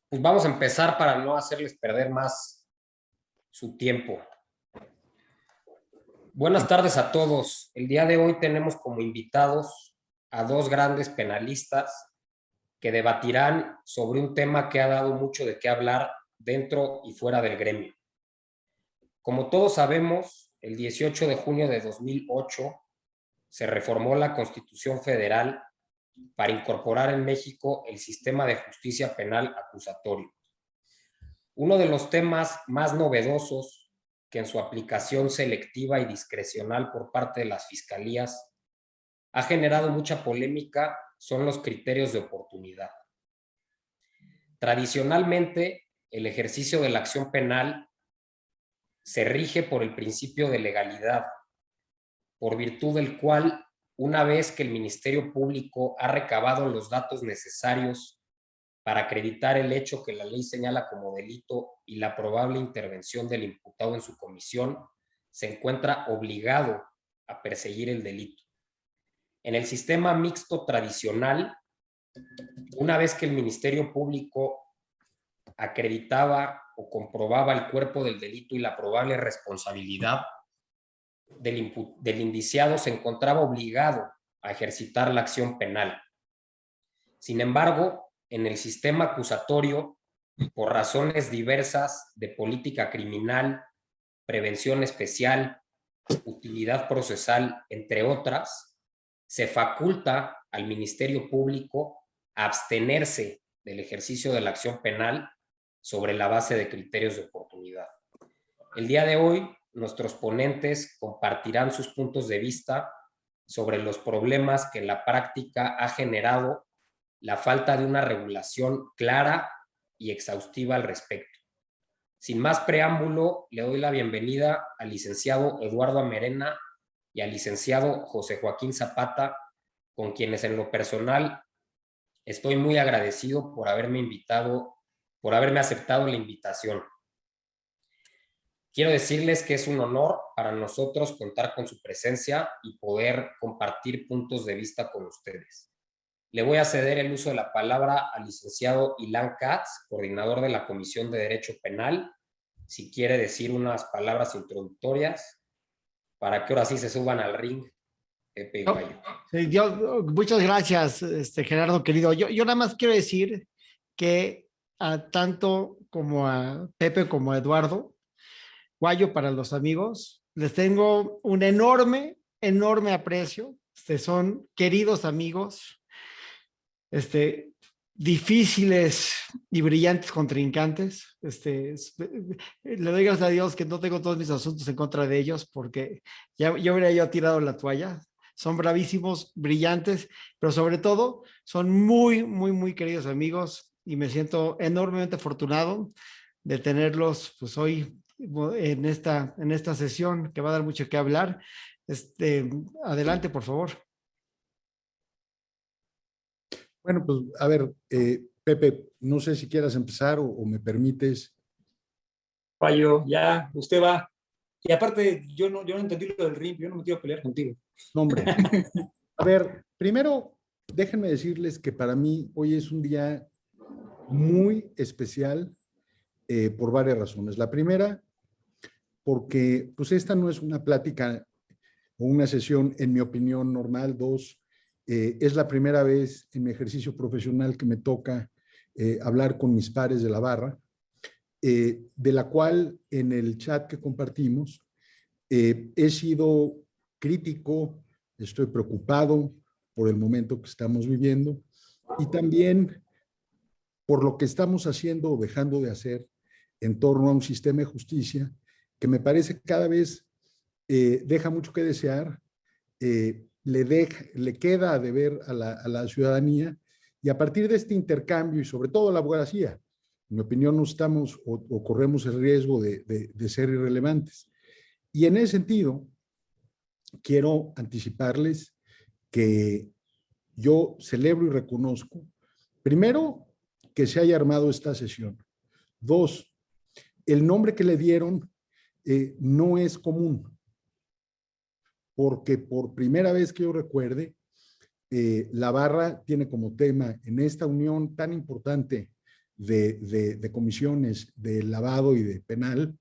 Pues vamos a empezar para no hacerles perder más su tiempo. Buenas tardes a todos. El día de hoy tenemos como invitados a dos grandes penalistas que debatirán sobre un tema que ha dado mucho de qué hablar dentro y fuera del gremio. Como todos sabemos, el 18 de junio de 2008 se reformó la Constitución Federal para incorporar en México el sistema de justicia penal acusatorio. Uno de los temas más novedosos que en su aplicación selectiva y discrecional por parte de las fiscalías ha generado mucha polémica son los criterios de oportunidad. Tradicionalmente, el ejercicio de la acción penal se rige por el principio de legalidad, por virtud del cual, una vez que el Ministerio Público ha recabado los datos necesarios para acreditar el hecho que la ley señala como delito y la probable intervención del imputado en su comisión, se encuentra obligado a perseguir el delito. En el sistema mixto tradicional, una vez que el Ministerio Público acreditaba o comprobaba el cuerpo del delito y la probable responsabilidad del indiciado, se encontraba obligado a ejercitar la acción penal. Sin embargo, en el sistema acusatorio, por razones diversas de política criminal, prevención especial, utilidad procesal, entre otras, se faculta al Ministerio Público a abstenerse del ejercicio de la acción penal sobre la base de criterios de oportunidad. El día de hoy, nuestros ponentes compartirán sus puntos de vista sobre los problemas que en la práctica ha generado la falta de una regulación clara y exhaustiva al respecto. Sin más preámbulo, le doy la bienvenida al licenciado Eduardo Amerena y al licenciado José Joaquín Zapata, con quienes en lo personal estoy muy agradecido por haberme aceptado la invitación. Quiero decirles que es un honor para nosotros contar con su presencia y poder compartir puntos de vista con ustedes. Le voy a ceder el uso de la palabra al licenciado Ilan Katz, coordinador de la Comisión de Derecho Penal, si quiere decir unas palabras introductorias para que ahora sí se suban al ring, Pepe y Guayo. Sí, muchas gracias, Gerardo querido. Yo nada más quiero decir que tanto como a Pepe como a Eduardo, Guayo para los amigos, les tengo un enorme aprecio. Son queridos amigos, difíciles y brillantes contrincantes. Le doy gracias a Dios que no tengo todos mis asuntos en contra de ellos, porque ya hubiera yo tirado la toalla. Son bravísimos, brillantes, pero sobre todo son muy queridos amigos, y me siento enormemente afortunado de tenerlos pues hoy en esta sesión que va a dar mucho que hablar. Adelante, por favor. Bueno, pues a ver, Pepe, no sé si quieras empezar o me permites. Fallo, ya, usted va. Y aparte, yo no entendí lo del ring, yo no me quiero pelear contigo. No, hombre. A ver, primero, déjenme decirles que para mí hoy es un día muy especial por varias razones. La primera, porque pues esta no es una plática o una sesión, en mi opinión, normal. Dos, es la primera vez en mi ejercicio profesional que me toca hablar con mis pares de la barra, de la cual en el chat que compartimos he sido crítico, estoy preocupado por el momento que estamos viviendo y también por lo que estamos haciendo o dejando de hacer en torno a un sistema de justicia que me parece cada vez deja mucho que desear, le queda a deber a la ciudadanía, y a partir de este intercambio y sobre todo la abogacía, en mi opinión, no estamos o corremos el riesgo de ser irrelevantes. Y en ese sentido, quiero anticiparles que yo celebro y reconozco, primero, que se haya armado esta sesión. Dos, el nombre que le dieron no es común, porque por primera vez que yo recuerde, la barra tiene como tema en esta unión tan importante de comisiones de lavado y de penal,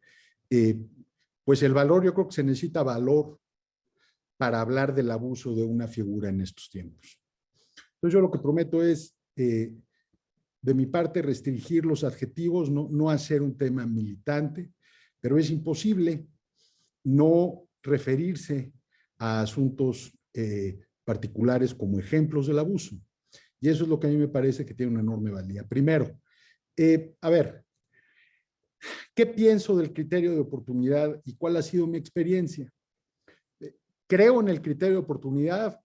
pues el valor, yo creo que se necesita valor para hablar del abuso de una figura en estos tiempos. Entonces yo lo que prometo es, de mi parte, restringir los adjetivos, no hacer un tema militante, pero es imposible no referirse a asuntos particulares como ejemplos del abuso. Y eso es lo que a mí me parece que tiene una enorme valía. Primero, a ver, ¿qué pienso del criterio de oportunidad y cuál ha sido mi experiencia? ¿Creo en el criterio de oportunidad?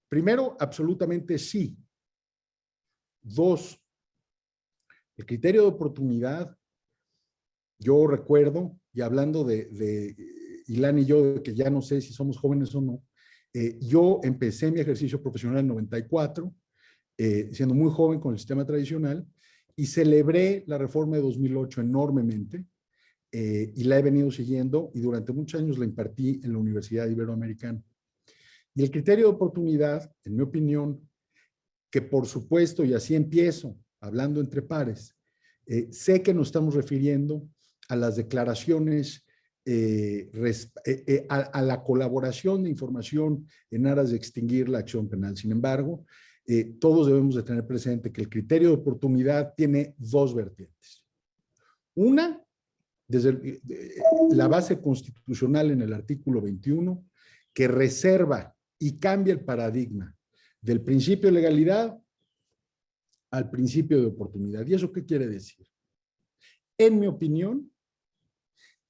Primero, absolutamente sí. Dos, el criterio de oportunidad, yo recuerdo, y hablando de Ilan y yo, que ya no sé si somos jóvenes o no, yo empecé mi ejercicio profesional en 94, siendo muy joven con el sistema tradicional, y celebré la reforma de 2008 enormemente, y la he venido siguiendo, y durante muchos años la impartí en la Universidad Iberoamericana. Y el criterio de oportunidad, en mi opinión, que por supuesto, y así empiezo, hablando entre pares, sé que nos estamos refiriendo a las declaraciones, a la colaboración de información en aras de extinguir la acción penal. Sin embargo, todos debemos de tener presente que el criterio de oportunidad tiene dos vertientes. Una, desde la base constitucional en el artículo 21, que reserva y cambia el paradigma del principio de legalidad al principio de oportunidad. ¿Y eso qué quiere decir? En mi opinión,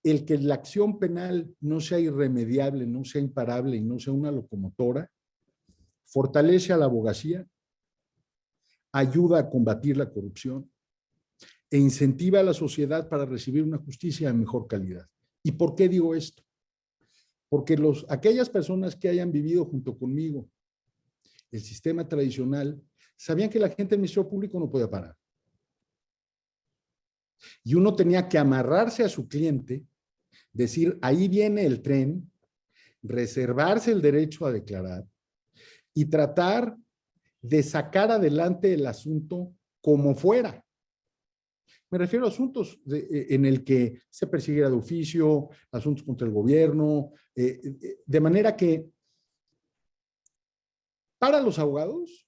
el que la acción penal no sea irremediable, no sea imparable y no sea una locomotora, fortalece a la abogacía, ayuda a combatir la corrupción e incentiva a la sociedad para recibir una justicia de mejor calidad. ¿Y por qué digo esto? Porque aquellas personas que hayan vivido junto conmigo el sistema tradicional sabían que la gente del Ministerio Público no podía parar. Y uno tenía que amarrarse a su cliente, decir, ahí viene el tren, reservarse el derecho a declarar y tratar de sacar adelante el asunto como fuera. Me refiero a asuntos en el que se persiguiera de oficio, asuntos contra el gobierno, de manera que para los abogados,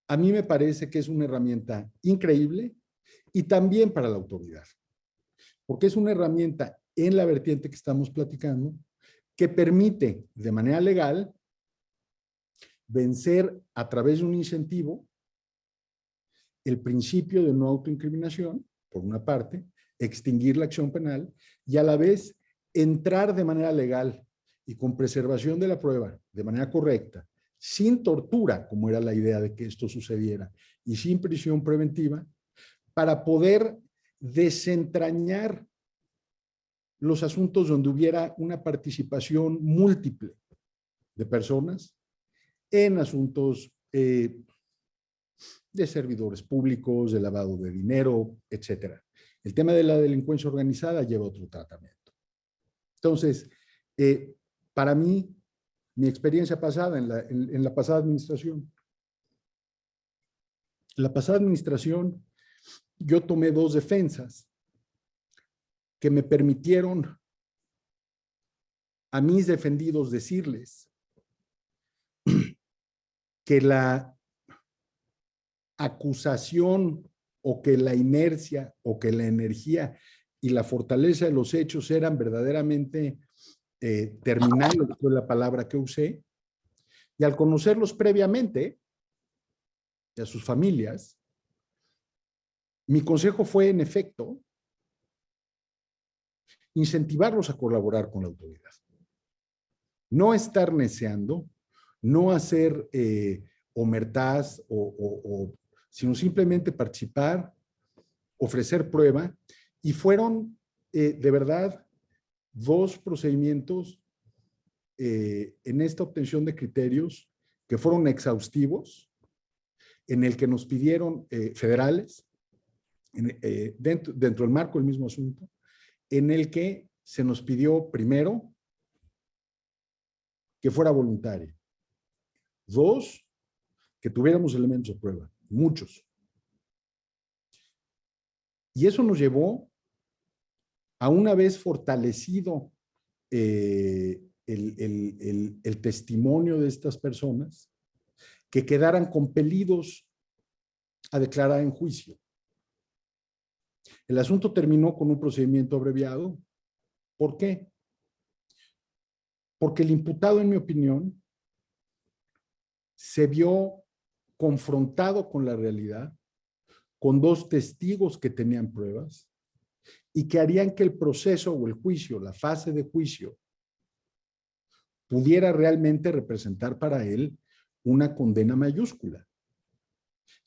a mí me parece que es una herramienta increíble y también para la autoridad, porque es una herramienta en la vertiente que estamos platicando que permite de manera legal vencer a través de un incentivo el principio de no autoincriminación, por una parte, extinguir la acción penal y a la vez entrar de manera legal y con preservación de la prueba de manera correcta, sin tortura, como era la idea de que esto sucediera, y sin prisión preventiva, para poder desentrañar los asuntos donde hubiera una participación múltiple de personas en asuntos de servidores públicos, de lavado de dinero, etcétera. El tema de la delincuencia organizada lleva otro tratamiento. Entonces, para mí, mi experiencia pasada en la pasada administración, yo tomé dos defensas que me permitieron a mis defendidos decirles que la acusación o que la inercia o que la energía y la fortaleza de los hechos eran verdaderamente terminales, fue la palabra que usé, y al conocerlos previamente y a sus familias, mi consejo fue, en efecto, incentivarlos a colaborar con la autoridad. No estar neceando, no hacer omertaz, sino simplemente participar, ofrecer prueba, y fueron de verdad dos procedimientos en esta obtención de criterios que fueron exhaustivos, en el que nos pidieron federales, dentro del marco del mismo asunto, en el que se nos pidió primero que fuera voluntaria. Dos, que tuviéramos elementos de prueba. muchos. Y eso nos llevó a, una vez fortalecido el testimonio de estas personas, que quedaran compelidos a declarar en juicio. El asunto terminó con un procedimiento abreviado. ¿Por qué? Porque el imputado, en mi opinión, se vio confrontado con la realidad, con dos testigos que tenían pruebas y que harían que el proceso o el juicio, la fase de juicio, pudiera realmente representar para él una condena mayúscula.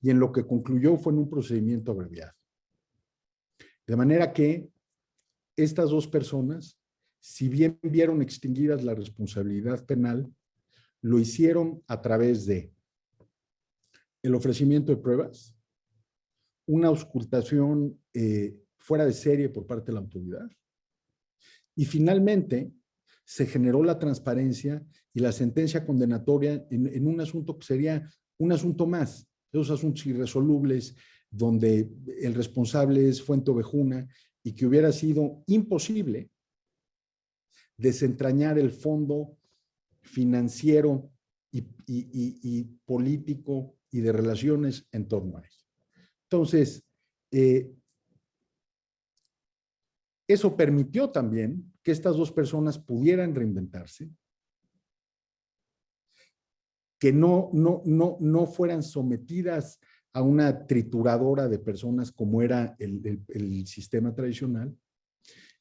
Y en lo que concluyó fue en un procedimiento abreviado. De manera que estas dos personas, si bien vieron extinguidas la responsabilidad penal, lo hicieron a través de el ofrecimiento de pruebas, una auscultación fuera de serie por parte de la autoridad, y finalmente se generó la transparencia y la sentencia condenatoria en un asunto que sería un asunto más, esos asuntos irresolubles donde el responsable es Fuente Ovejuna y que hubiera sido imposible desentrañar el fondo financiero y político y de relaciones en torno a eso. Entonces, eso permitió también que estas dos personas pudieran reinventarse, que no fueran sometidas a una trituradora de personas como era el sistema tradicional.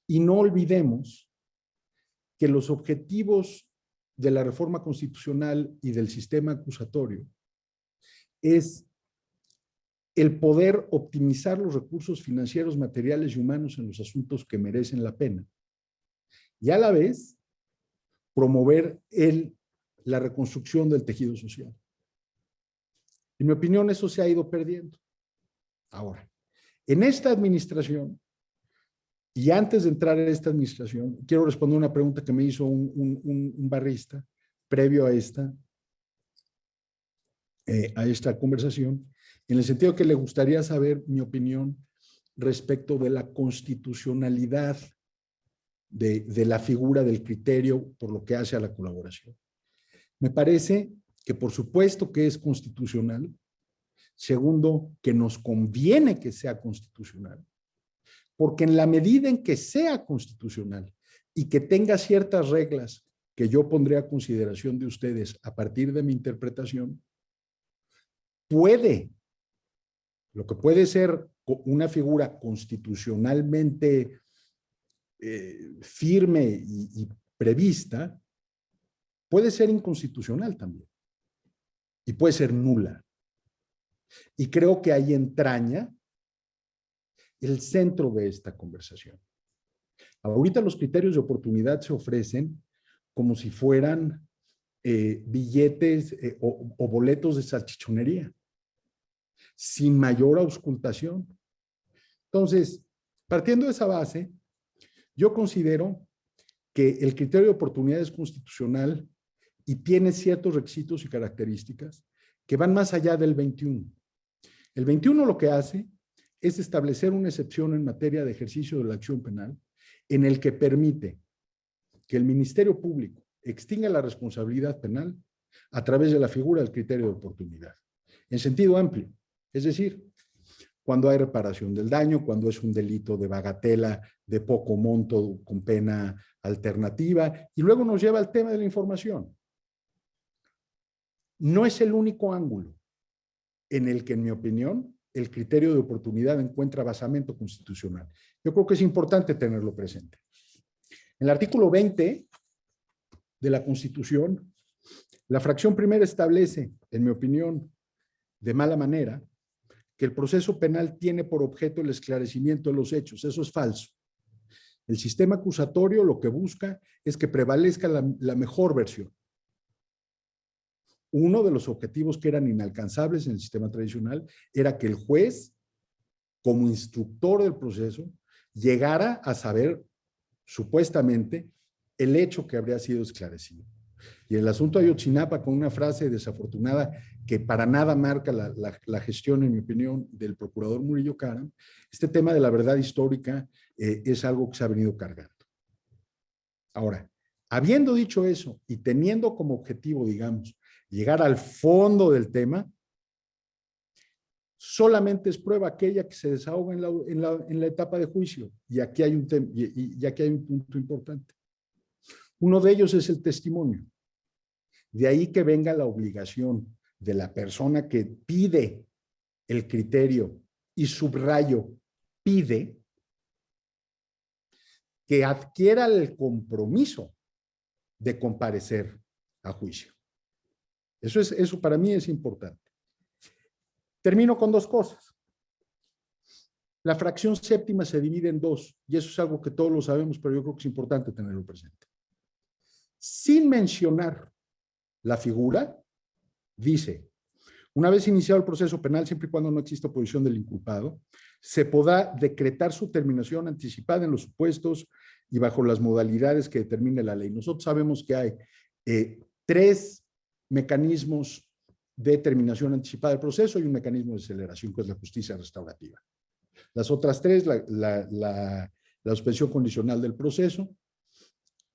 Y no olvidemos que los objetivos de la reforma constitucional y del sistema acusatorio es el poder optimizar los recursos financieros, materiales y humanos en los asuntos que merecen la pena. Y a la vez, promover la reconstrucción del tejido social. En mi opinión, eso se ha ido perdiendo. Ahora, en esta administración, y antes de entrar en esta administración, quiero responder una pregunta que me hizo un barrista previo a esta conversación, en el sentido que le gustaría saber mi opinión respecto de la constitucionalidad de la figura del criterio por lo que hace a la colaboración. Me parece que por supuesto que es constitucional. Segundo, que nos conviene que sea constitucional, porque en la medida en que sea constitucional y que tenga ciertas reglas que yo pondré a consideración de ustedes a partir de mi interpretación, lo que puede ser una figura constitucionalmente firme y prevista, puede ser inconstitucional también y puede ser nula. Y creo que ahí entraña el centro de esta conversación. Ahorita los criterios de oportunidad se ofrecen como si fueran billetes o boletos de salchichonería, sin mayor auscultación. Entonces, partiendo de esa base, yo considero que el criterio de oportunidad es constitucional y tiene ciertos requisitos y características que van más allá del 21. El 21 lo que hace es establecer una excepción en materia de ejercicio de la acción penal en el que permite que el Ministerio Público extinga la responsabilidad penal a través de la figura del criterio de oportunidad, en sentido amplio. Es decir, cuando hay reparación del daño, cuando es un delito de bagatela, de poco monto, con pena alternativa, y luego nos lleva al tema de la información. No es el único ángulo en el que, en mi opinión, el criterio de oportunidad encuentra basamento constitucional. Yo creo que es importante tenerlo presente. En el artículo 20 de la Constitución, la fracción primera establece, en mi opinión, de mala manera, que el proceso penal tiene por objeto el esclarecimiento de los hechos. Eso es falso. El sistema acusatorio lo que busca es que prevalezca la mejor versión. Uno de los objetivos que eran inalcanzables en el sistema tradicional era que el juez, como instructor del proceso, llegara a saber, supuestamente, el hecho que habría sido esclarecido. Y el asunto de Ayotzinapa, con una frase desafortunada que para nada marca la gestión, en mi opinión, del procurador Murillo Karam, este tema de la verdad histórica es algo que se ha venido cargando. Ahora, habiendo dicho eso y teniendo como objetivo, digamos, llegar al fondo del tema, solamente es prueba aquella que se desahoga en la etapa de juicio. Y aquí hay un punto importante. Uno de ellos es el testimonio. De ahí que venga la obligación de la persona que pide el criterio, y subrayo, pide, que adquiera el compromiso de comparecer a juicio. Eso para mí es importante. Termino con dos cosas. La fracción séptima se divide en dos, y eso es algo que todos lo sabemos, pero yo creo que es importante tenerlo presente. Sin mencionar la figura, dice: una vez iniciado el proceso penal, siempre y cuando no exista oposición del inculpado, se podrá decretar su terminación anticipada en los supuestos y bajo las modalidades que determine la ley. Nosotros sabemos que hay 3 mecanismos de terminación anticipada del proceso y un mecanismo de aceleración, que es la justicia restaurativa. Las otras 3, la suspensión condicional del proceso,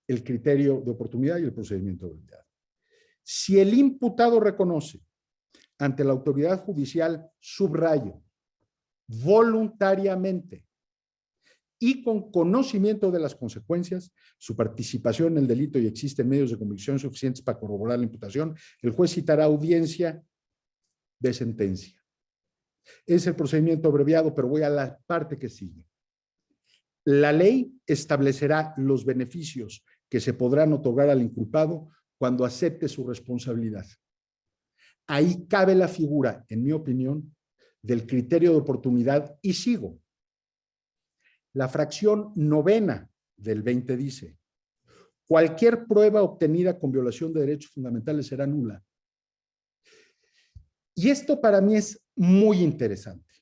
el criterio de oportunidad y el procedimiento de voluntad. Si el imputado reconoce ante la autoridad judicial, subrayo, voluntariamente y con conocimiento de las consecuencias, su participación en el delito y existen medios de convicción suficientes para corroborar la imputación, el juez citará audiencia de sentencia. Es el procedimiento abreviado, pero voy a la parte que sigue. La ley establecerá los beneficios que se podrán otorgar al inculpado cuando acepte su responsabilidad. Ahí cabe la figura, en mi opinión, del criterio de oportunidad, y sigo. La fracción 9 del 20 dice: cualquier prueba obtenida con violación de derechos fundamentales será nula. Y esto para mí es muy interesante.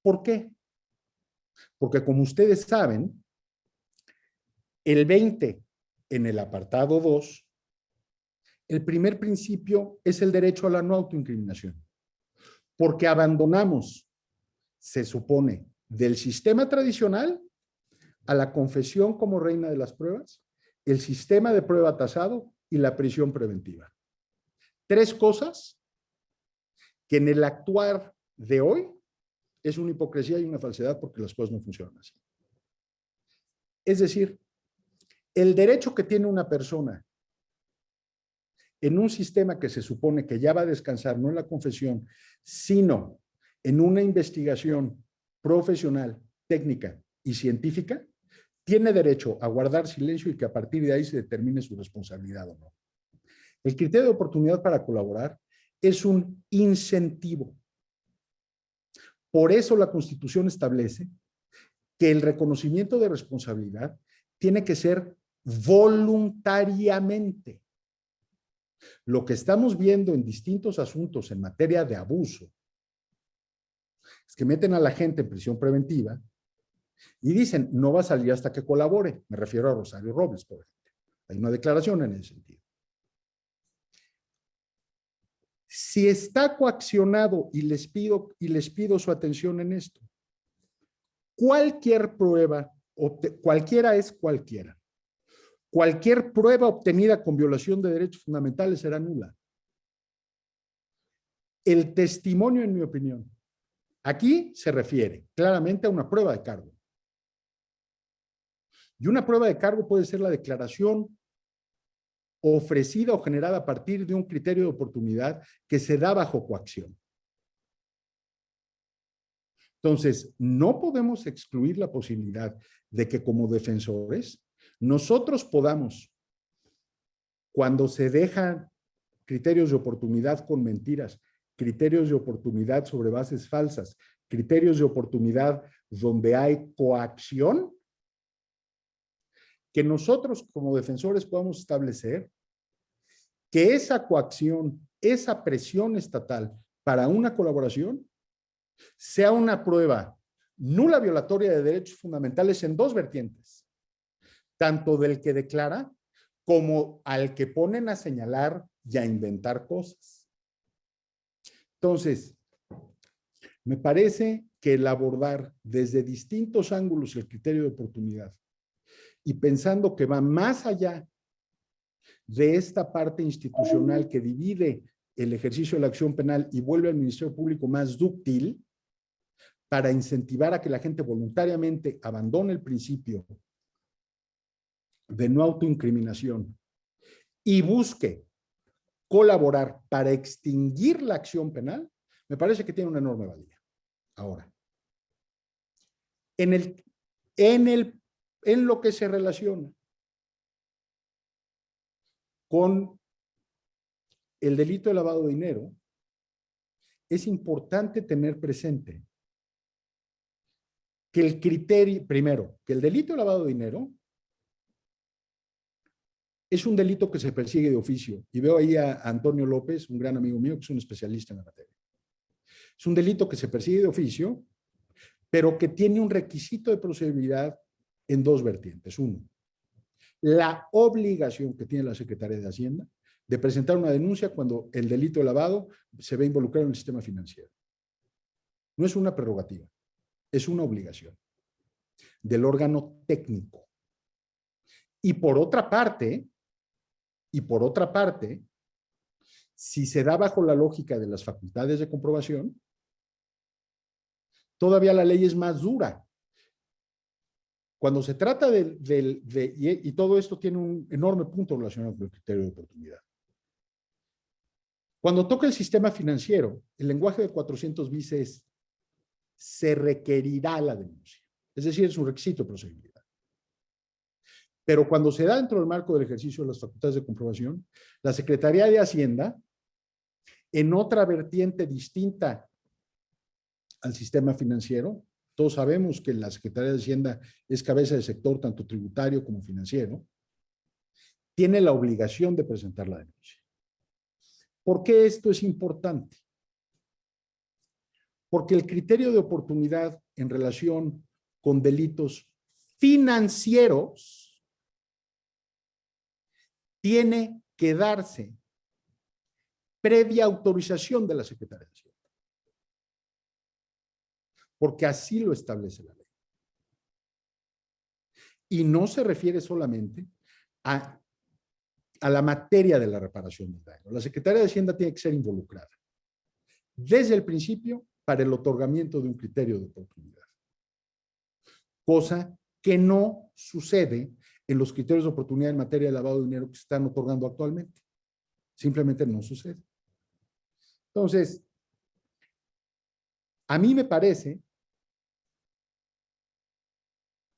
¿Por qué? Porque como ustedes saben, el 20 en el apartado 2, el primer principio es el derecho a la no autoincriminación. Porque abandonamos, se supone, del sistema tradicional a la confesión como reina de las pruebas, el sistema de prueba tasado y la prisión preventiva. 3 cosas que en el actuar de hoy es una hipocresía y una falsedad, porque las cosas no funcionan así. Es decir, el derecho que tiene una persona en un sistema que se supone que ya va a descansar, no en la confesión, sino en una investigación profesional, técnica y científica, tiene derecho a guardar silencio y que a partir de ahí se determine su responsabilidad o no. El criterio de oportunidad para colaborar es un incentivo. Por eso la Constitución establece que el reconocimiento de responsabilidad tiene que ser voluntariamente. Lo que estamos viendo en distintos asuntos en materia de abuso es que meten a la gente en prisión preventiva y dicen: no va a salir hasta que colabore. Me refiero a Rosario Robles, por ejemplo. Hay una declaración en ese sentido. Si está coaccionado, y les pido su atención en esto, cualquier prueba, cualquiera es cualquiera, cualquier prueba obtenida con violación de derechos fundamentales será nula. El testimonio, en mi opinión, aquí se refiere claramente a una prueba de cargo. Y una prueba de cargo puede ser la declaración ofrecida o generada a partir de un criterio de oportunidad que se da bajo coacción. Entonces, no podemos excluir la posibilidad de que como defensores nosotros podamos, cuando se dejan criterios de oportunidad con mentiras, criterios de oportunidad sobre bases falsas, criterios de oportunidad donde hay coacción, que nosotros como defensores podamos establecer que esa coacción, esa presión estatal para una colaboración sea una prueba nula violatoria de derechos fundamentales en 2 vertientes. tanto del que declara como al que ponen a señalar y a inventar cosas. Entonces, me parece que el abordar desde distintos ángulos el criterio de oportunidad y pensando que va más allá de esta parte institucional que divide el ejercicio de la acción penal y vuelve al Ministerio Público más dúctil para incentivar a que la gente voluntariamente abandone el principio de no autoincriminación y busque colaborar para extinguir la acción penal, me parece que tiene una enorme valía. Ahora, en lo que se relaciona con el delito de lavado de dinero, es importante tener presente que el criterio, primero, que el delito de lavado de dinero es un delito que se persigue de oficio. Y veo ahí a Antonio López, un gran amigo mío, que es un especialista en la materia. Es un delito que se persigue de oficio, pero que tiene un requisito de procedibilidad en dos vertientes. Uno, la obligación que tiene la Secretaría de Hacienda de presentar una denuncia cuando el delito de lavado se ve involucrado en el sistema financiero. No es una prerrogativa, es una obligación del órgano técnico. Y por otra parte, si se da bajo la lógica de las facultades de comprobación, todavía la ley es más dura. Cuando se trata y todo esto tiene un enorme punto relacionado con el criterio de oportunidad. Cuando toca el sistema financiero, el lenguaje de 400 bis es, se requerirá la denuncia. Es decir, es un requisito de procedibilidad. Pero cuando se da dentro del marco del ejercicio de las facultades de comprobación, la Secretaría de Hacienda, en otra vertiente distinta al sistema financiero, todos sabemos que la Secretaría de Hacienda es cabeza de sector tanto tributario como financiero, tiene la obligación de presentar la denuncia. ¿Por qué esto es importante? Porque el criterio de oportunidad en relación con delitos financieros tiene que darse previa autorización de la Secretaría de Hacienda. Porque así lo establece la ley. Y no se refiere solamente a la materia de la reparación del daño. La Secretaría de Hacienda tiene que ser involucrada desde el principio para el otorgamiento de un criterio de oportunidad. Cosa que no sucede en los criterios de oportunidad en materia de lavado de dinero que se están otorgando actualmente. Simplemente no sucede. Entonces, a mí me parece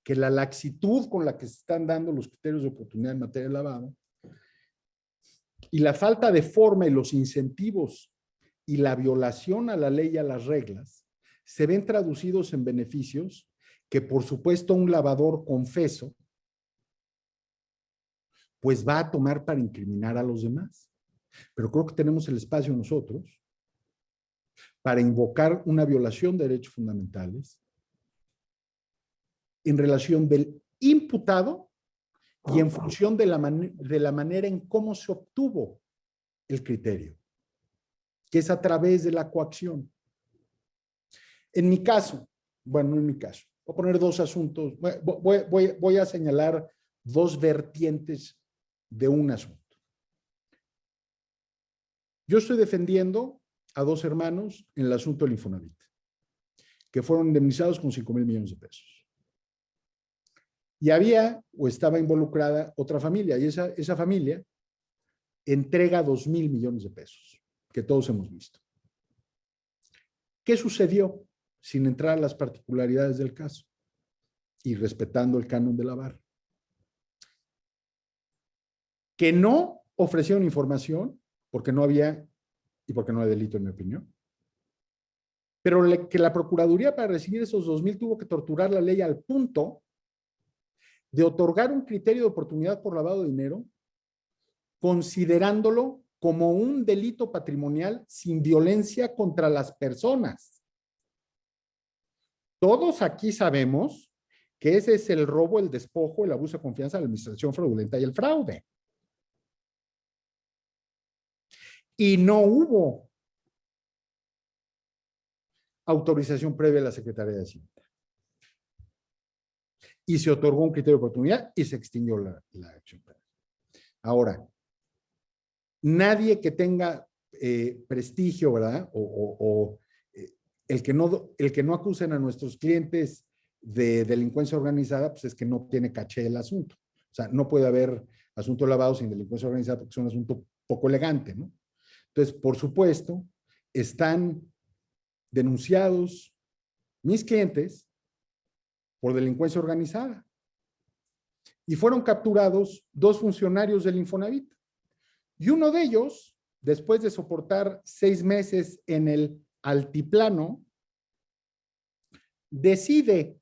que la laxitud con la que se están dando los criterios de oportunidad en materia de lavado y la falta de forma y los incentivos y la violación a la ley y a las reglas se ven traducidos en beneficios que, por supuesto, un lavador confeso pues va a tomar para incriminar a los demás. Pero creo que tenemos el espacio nosotros para invocar una violación de derechos fundamentales en relación del imputado y en función de la manera en cómo se obtuvo el criterio, que es a través de la coacción. En mi caso, bueno, no en mi caso, voy a poner dos asuntos, voy a señalar dos vertientes de un asunto. Yo estoy defendiendo a dos hermanos en el asunto del Infonavit, que fueron indemnizados con 5,000 millones de pesos. Y había o estaba involucrada otra familia, y esa familia entrega 2,000 millones de pesos, que todos hemos visto. ¿Qué sucedió? Sin entrar a las particularidades del caso y respetando el canon de la barra. Que no ofrecieron información porque no había y porque no hay delito, en mi opinión. Pero que la Procuraduría, para recibir esos 2,000, tuvo que torturar la ley al punto de otorgar un criterio de oportunidad por lavado de dinero, considerándolo como un delito patrimonial sin violencia contra las personas. Todos aquí sabemos que ese es el robo, el despojo, el abuso de confianza, la administración fraudulenta y el fraude. Y no hubo autorización previa a la Secretaría de Hacienda. Y se otorgó un criterio de oportunidad y se extinguió la acción penal. Ahora, nadie que tenga prestigio, ¿verdad? El que no acusen a nuestros clientes de delincuencia organizada, pues es que no tiene caché el asunto. O sea, no puede haber asunto lavado sin delincuencia organizada porque es un asunto poco elegante, ¿no? Entonces, por supuesto, están denunciados mis clientes por delincuencia organizada. Y fueron capturados 2 funcionarios del Infonavit. Y uno de ellos, después de soportar 6 meses en el altiplano, decide,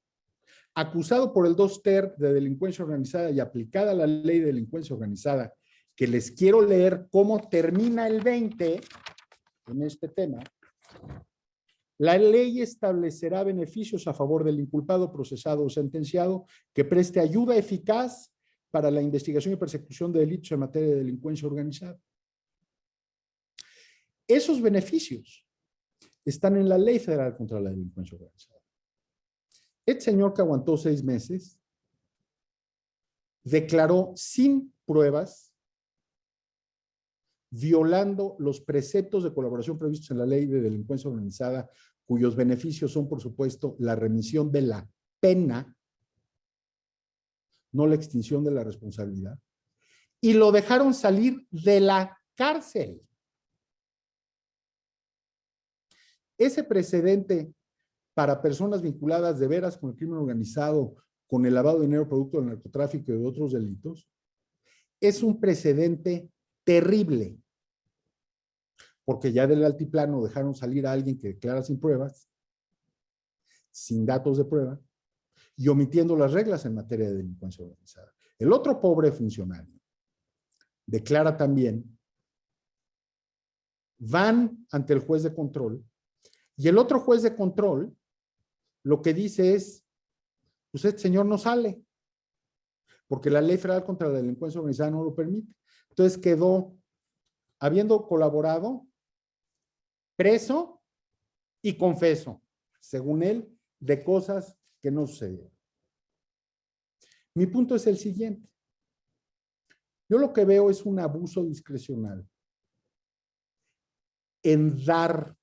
acusado por el 2ter de delincuencia organizada y aplicada la ley de delincuencia organizada, que les quiero leer cómo termina el 20 en este tema. La ley establecerá beneficios a favor del inculpado, procesado o sentenciado que preste ayuda eficaz para la investigación y persecución de delitos en materia de delincuencia organizada. Esos beneficios están en la Ley Federal contra la Delincuencia Organizada. Este señor que aguantó 6 meses declaró sin pruebas, violando los preceptos de colaboración previstos en la Ley de Delincuencia Organizada, cuyos beneficios son, por supuesto, la remisión de la pena, no la extinción de la responsabilidad, y lo dejaron salir de la cárcel. Ese precedente para personas vinculadas de veras con el crimen organizado, con el lavado de dinero producto del narcotráfico y de otros delitos, es un precedente terrible, porque ya del altiplano dejaron salir a alguien que declara sin pruebas, sin datos de prueba, y omitiendo las reglas en materia de delincuencia organizada. El otro pobre funcionario declara también, van ante el juez de control, y el otro juez de control lo que dice es, pues este señor no sale, porque la Ley Federal contra la Delincuencia Organizada no lo permite. Entonces quedó, habiendo colaborado, preso y confeso, según él, de cosas que no sucedieron. Mi punto es el siguiente. Yo lo que veo es un abuso discrecional en dar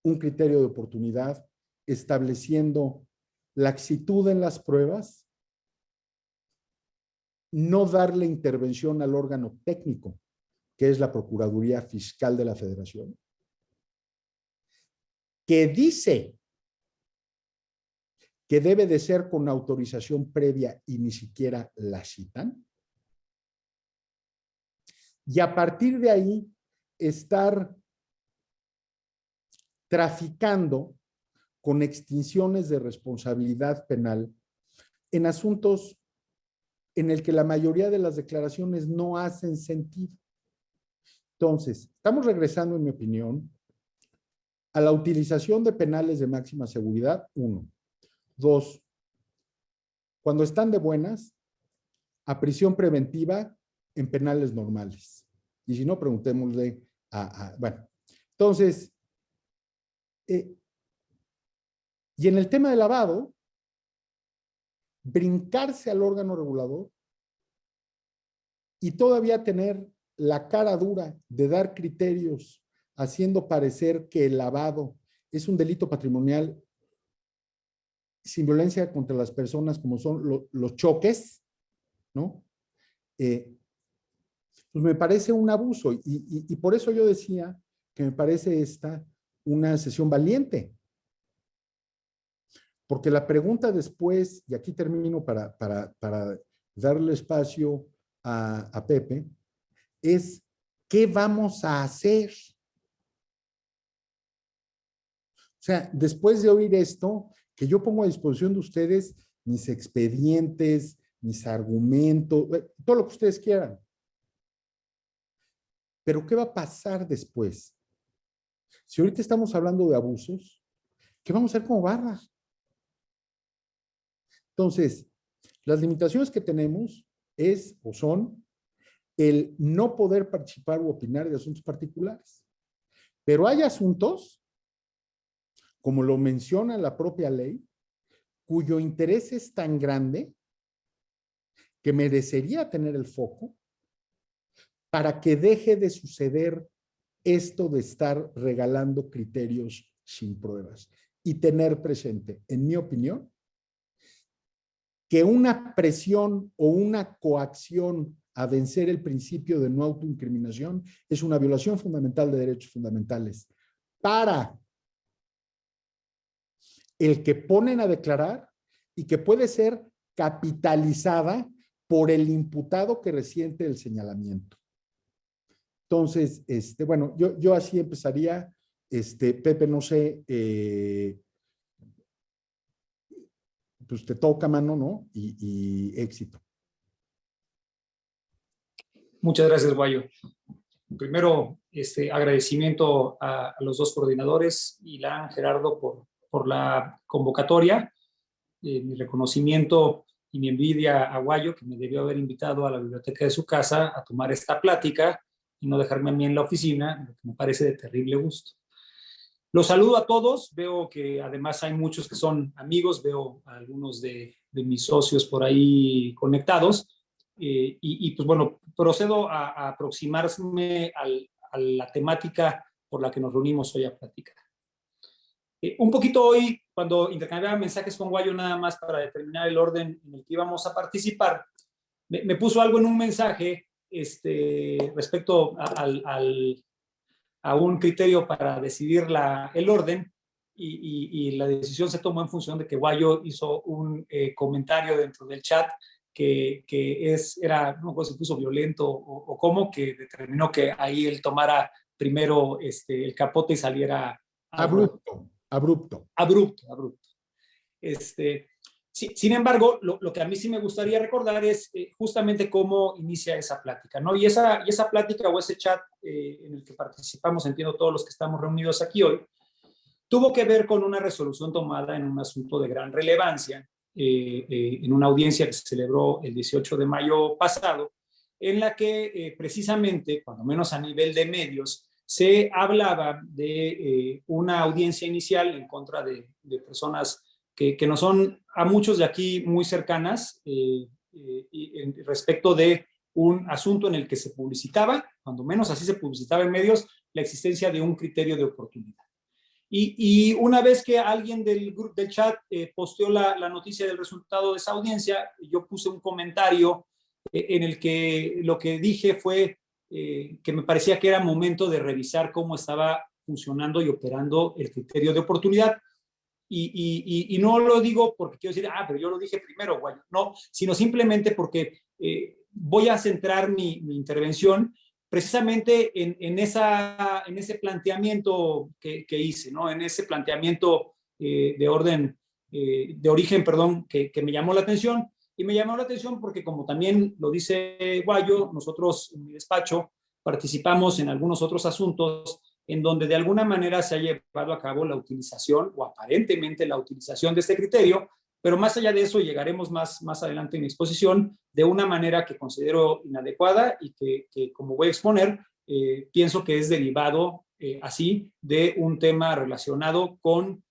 un criterio de oportunidad, estableciendo laxitud en las pruebas, no darle intervención al órgano técnico, que es la Procuraduría Fiscal de la Federación, que dice que debe de ser con autorización previa y ni siquiera la citan. Y a partir de ahí, estar traficando con extinciones de responsabilidad penal en asuntos en el que la mayoría de las declaraciones no hacen sentido. Entonces, estamos regresando, en mi opinión, a la utilización de penales de máxima seguridad, 1. 2, cuando están de buenas, a prisión preventiva en penales normales. Y si no, preguntémosle bueno, entonces, y en el tema de lavado, brincarse al órgano regulador y todavía tener la cara dura de dar criterios haciendo parecer que el lavado es un delito patrimonial sin violencia contra las personas, como son los choques, ¿no? Pues me parece un abuso y por eso yo decía que me parece esta una sesión valiente. Porque la pregunta después, y aquí termino para darle espacio a Pepe, es ¿qué vamos a hacer? O sea, después de oír esto, que yo pongo a disposición de ustedes mis expedientes, mis argumentos, todo lo que ustedes quieran. Pero ¿qué va a pasar después? Si ahorita estamos hablando de abusos, ¿qué vamos a hacer como barra? Entonces, las limitaciones que tenemos es o son el no poder participar u opinar de asuntos particulares. Pero hay asuntos, como lo menciona la propia ley, cuyo interés es tan grande que merecería tener el foco para que deje de suceder esto de estar regalando criterios sin pruebas y tener presente, en mi opinión, que una presión o una coacción a vencer el principio de no autoincriminación es una violación fundamental de derechos fundamentales para el que ponen a declarar y que puede ser capitalizada por el imputado que resiente el señalamiento. Entonces, bueno, yo así empezaría, Pepe, no sé, pues te toca, mano, ¿no? Y éxito. Muchas gracias, Guayo. Primero, agradecimiento a los dos coordinadores, Ilan, Gerardo, por la convocatoria. Mi reconocimiento y mi envidia a Guayo, que me debió haber invitado a la biblioteca de su casa a tomar esta plática y no dejarme a mí en la oficina, lo que me parece de terrible gusto. Los saludo a todos, veo que además hay muchos que son amigos, veo a algunos de mis socios por ahí conectados, y pues bueno, procedo a aproximarme a la temática por la que nos reunimos hoy a platicar. Un poquito hoy, cuando intercambiaba mensajes con Guayo nada más para determinar el orden en el que íbamos a participar, me puso algo en un mensaje respecto a un criterio para decidir el orden, y la decisión se tomó en función de que Guayo hizo un comentario dentro del chat que era, no sé si puso violento o cómo, que determinó que ahí él tomara primero el capote y saliera abrupto. Sin embargo, lo que a mí sí me gustaría recordar es justamente cómo inicia esa plática, ¿no? Y esa plática o ese chat en el que participamos, entiendo todos los que estamos reunidos aquí hoy, tuvo que ver con una resolución tomada en un asunto de gran relevancia, en una audiencia que se celebró el 18 de mayo pasado, en la que precisamente, cuando menos a nivel de medios, se hablaba de una audiencia inicial en contra de personas que nos son a muchos de aquí muy cercanas, respecto de un asunto en el que se publicitaba, cuando menos así se publicitaba en medios, la existencia de un criterio de oportunidad. Y una vez que alguien del chat posteó la noticia del resultado de esa audiencia, yo puse un comentario en el que lo que dije fue que me parecía que era momento de revisar cómo estaba funcionando y operando el criterio de oportunidad. Y no lo digo porque quiero decir, pero yo lo dije primero, Guayo. No, sino simplemente porque voy a centrar mi intervención precisamente en ese planteamiento que hice, ¿no? En ese planteamiento de origen, que me llamó la atención. Y me llamó la atención porque, como también lo dice Guayo, nosotros en mi despacho participamos en algunos otros asuntos en donde de alguna manera se ha llevado a cabo la utilización, o aparentemente la utilización de este criterio, pero más allá de eso llegaremos más adelante en mi exposición, de una manera que considero inadecuada y que como voy a exponer, pienso que es derivado así de un tema relacionado con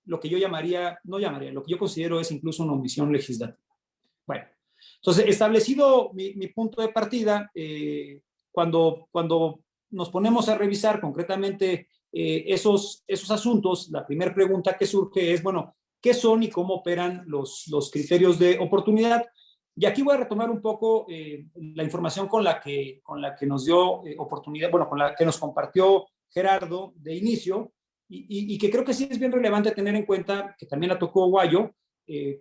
lo que yo lo que yo considero es incluso una omisión legislativa. Bueno, entonces, establecido mi punto de partida, cuando nos ponemos a revisar concretamente esos asuntos, la primera pregunta que surge es, bueno, ¿qué son y cómo operan los criterios de oportunidad? Y aquí voy a retomar un poco la información con la que nos dio oportunidad, bueno, con la que nos compartió Gerardo de inicio, y que creo que sí es bien relevante tener en cuenta, que también la tocó Guayo,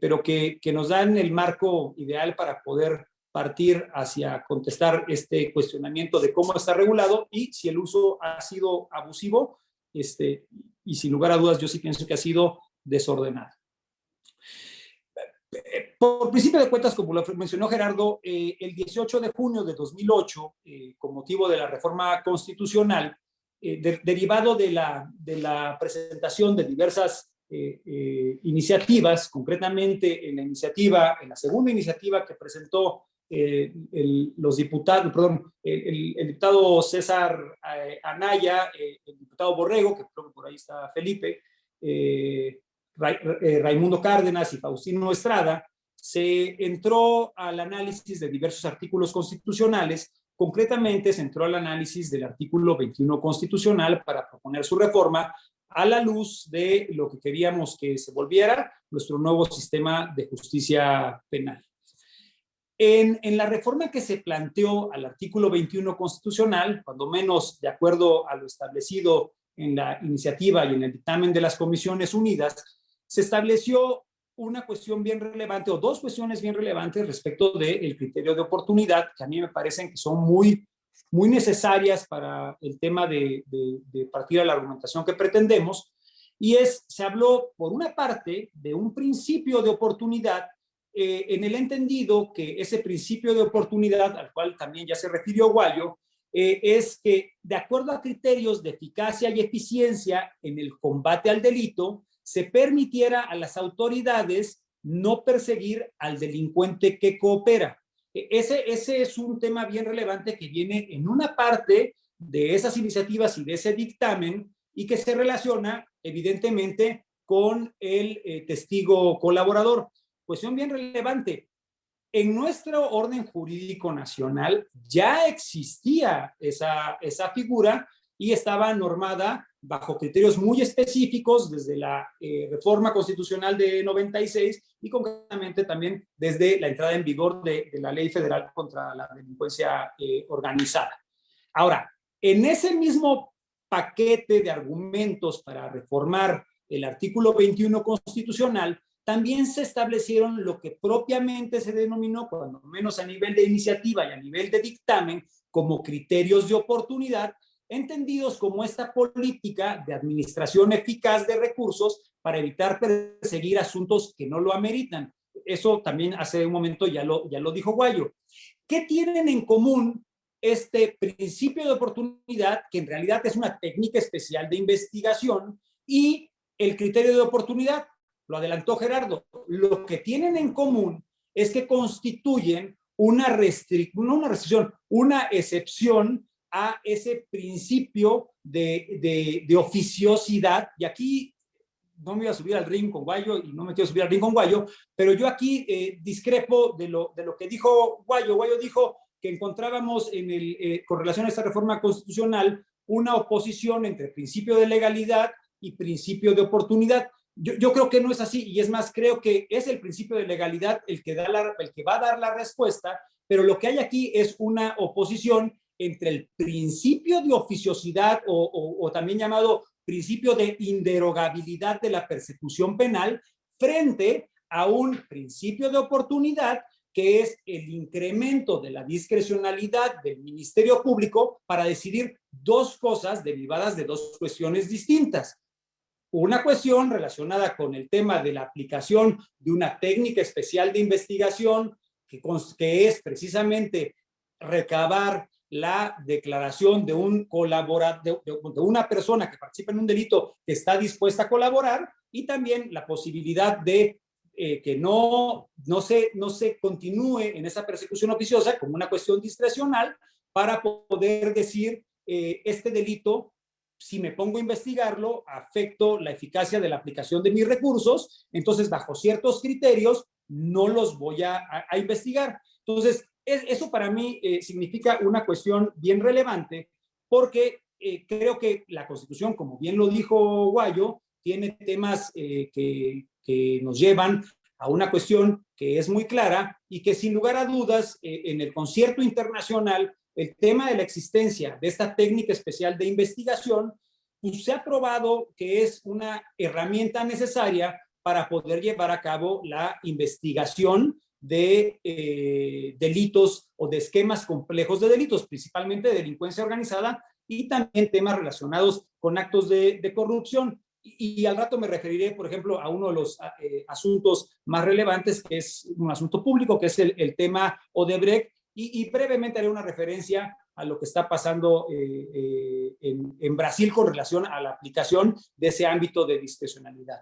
pero que nos dan el marco ideal para poder partir hacia contestar este cuestionamiento de cómo está regulado y si el uso ha sido abusivo, y sin lugar a dudas yo sí pienso que ha sido desordenado. Por principio de cuentas, como lo mencionó Gerardo, el 18 de junio de 2008, con motivo de la reforma constitucional, derivado de la presentación de diversas iniciativas, concretamente en la segunda iniciativa que presentó los diputados, perdón, el diputado César Anaya, el diputado Borrego, que creo que por ahí está Felipe, Raimundo Cárdenas y Faustino Estrada, se entró al análisis de diversos artículos constitucionales. Concretamente se entró al análisis del artículo 21 constitucional para proponer su reforma a la luz de lo que queríamos que se volviera nuestro nuevo sistema de justicia penal. En la reforma que se planteó al artículo 21 constitucional, cuando menos de acuerdo a lo establecido en la iniciativa y en el dictamen de las Comisiones Unidas, se estableció una cuestión bien relevante o dos cuestiones bien relevantes respecto del criterio de oportunidad, que a mí me parecen que son muy necesarias para el tema de partir a la argumentación que pretendemos, y se habló, por una parte, de un principio de oportunidad, en el entendido que ese principio de oportunidad, al cual también ya se refirió Guayo, es que de acuerdo a criterios de eficacia y eficiencia en el combate al delito, se permitiera a las autoridades no perseguir al delincuente que coopera. Ese es un tema bien relevante que viene en una parte de esas iniciativas y de ese dictamen y que se relaciona evidentemente con el testigo colaborador. Cuestión bien relevante. En nuestro orden jurídico nacional ya existía esa figura y estaba normada bajo criterios muy específicos desde la reforma constitucional de 96 y concretamente también desde la entrada en vigor de la Ley Federal contra la Delincuencia Organizada. Ahora, en ese mismo paquete de argumentos para reformar el artículo 21 constitucional, también se establecieron lo que propiamente se denominó, cuando menos a nivel de iniciativa y a nivel de dictamen, como criterios de oportunidad, entendidos como esta política de administración eficaz de recursos para evitar perseguir asuntos que no lo ameritan. Eso también hace un momento ya lo dijo Guayo. ¿Qué tienen en común este principio de oportunidad, que en realidad es una técnica especial de investigación, y el criterio de oportunidad? Lo adelantó Gerardo. Lo que tienen en común es que constituyen una restricción, una excepción a ese principio de oficiosidad. Y aquí no me voy a subir al ring con Guayo y no me quiero subir al ring con Guayo, pero yo aquí discrepo de lo que dijo Guayo. Guayo dijo que encontrábamos con relación a esta reforma constitucional una oposición entre principio de legalidad y principio de oportunidad. Yo creo que no es así, y es más, creo que es el principio de legalidad el que va a dar la respuesta, pero lo que hay aquí es una oposición entre el principio de oficiosidad o también llamado principio de inderogabilidad de la persecución penal frente a un principio de oportunidad que es el incremento de la discrecionalidad del Ministerio Público para decidir dos cosas derivadas de dos cuestiones distintas. Una cuestión relacionada con el tema de la aplicación de una técnica especial de investigación que es precisamente recabar la declaración de un colaborador, de una persona que participa en un delito que está dispuesta a colaborar, y también la posibilidad de que no se continúe en esa persecución oficiosa como una cuestión discrecional para poder decir este delito, si me pongo a investigarlo, afecto la eficacia de la aplicación de mis recursos, entonces bajo ciertos criterios no los voy a investigar. Entonces, eso para mí significa una cuestión bien relevante, porque creo que la Constitución, como bien lo dijo Guayo, tiene temas que nos llevan a una cuestión que es muy clara y que sin lugar a dudas en el concierto internacional el tema de la existencia de esta técnica especial de investigación, pues se ha probado que es una herramienta necesaria para poder llevar a cabo la investigación de delitos o de esquemas complejos de delitos, principalmente de delincuencia organizada y también temas relacionados con actos de corrupción. Y al rato me referiré, por ejemplo, a uno de los asuntos más relevantes, que es un asunto público, que es el tema Odebrecht, y brevemente haré una referencia a lo que está pasando en Brasil con relación a la aplicación de ese ámbito de discrecionalidad.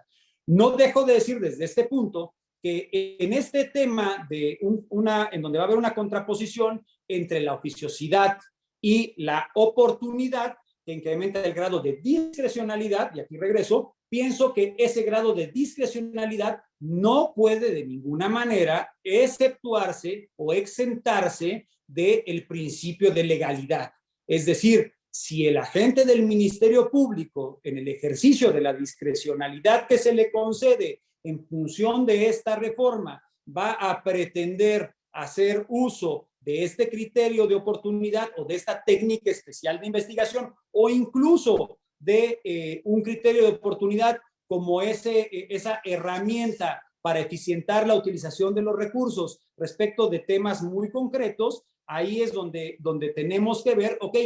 No dejo de decir desde este punto que en este tema de en donde va a haber una contraposición entre la oficiosidad y la oportunidad, que incrementa el grado de discrecionalidad, y aquí regreso, pienso que ese grado de discrecionalidad no puede de ninguna manera exceptuarse o exentarse del principio de legalidad. Es decir, si el agente del Ministerio Público, en el ejercicio de la discrecionalidad que se le concede en función de esta reforma, va a pretender hacer uso de este criterio de oportunidad o de esta técnica especial de investigación, o incluso de un criterio de oportunidad como esa herramienta para eficientar la utilización de los recursos respecto de temas muy concretos, ahí es donde tenemos que ver, ok,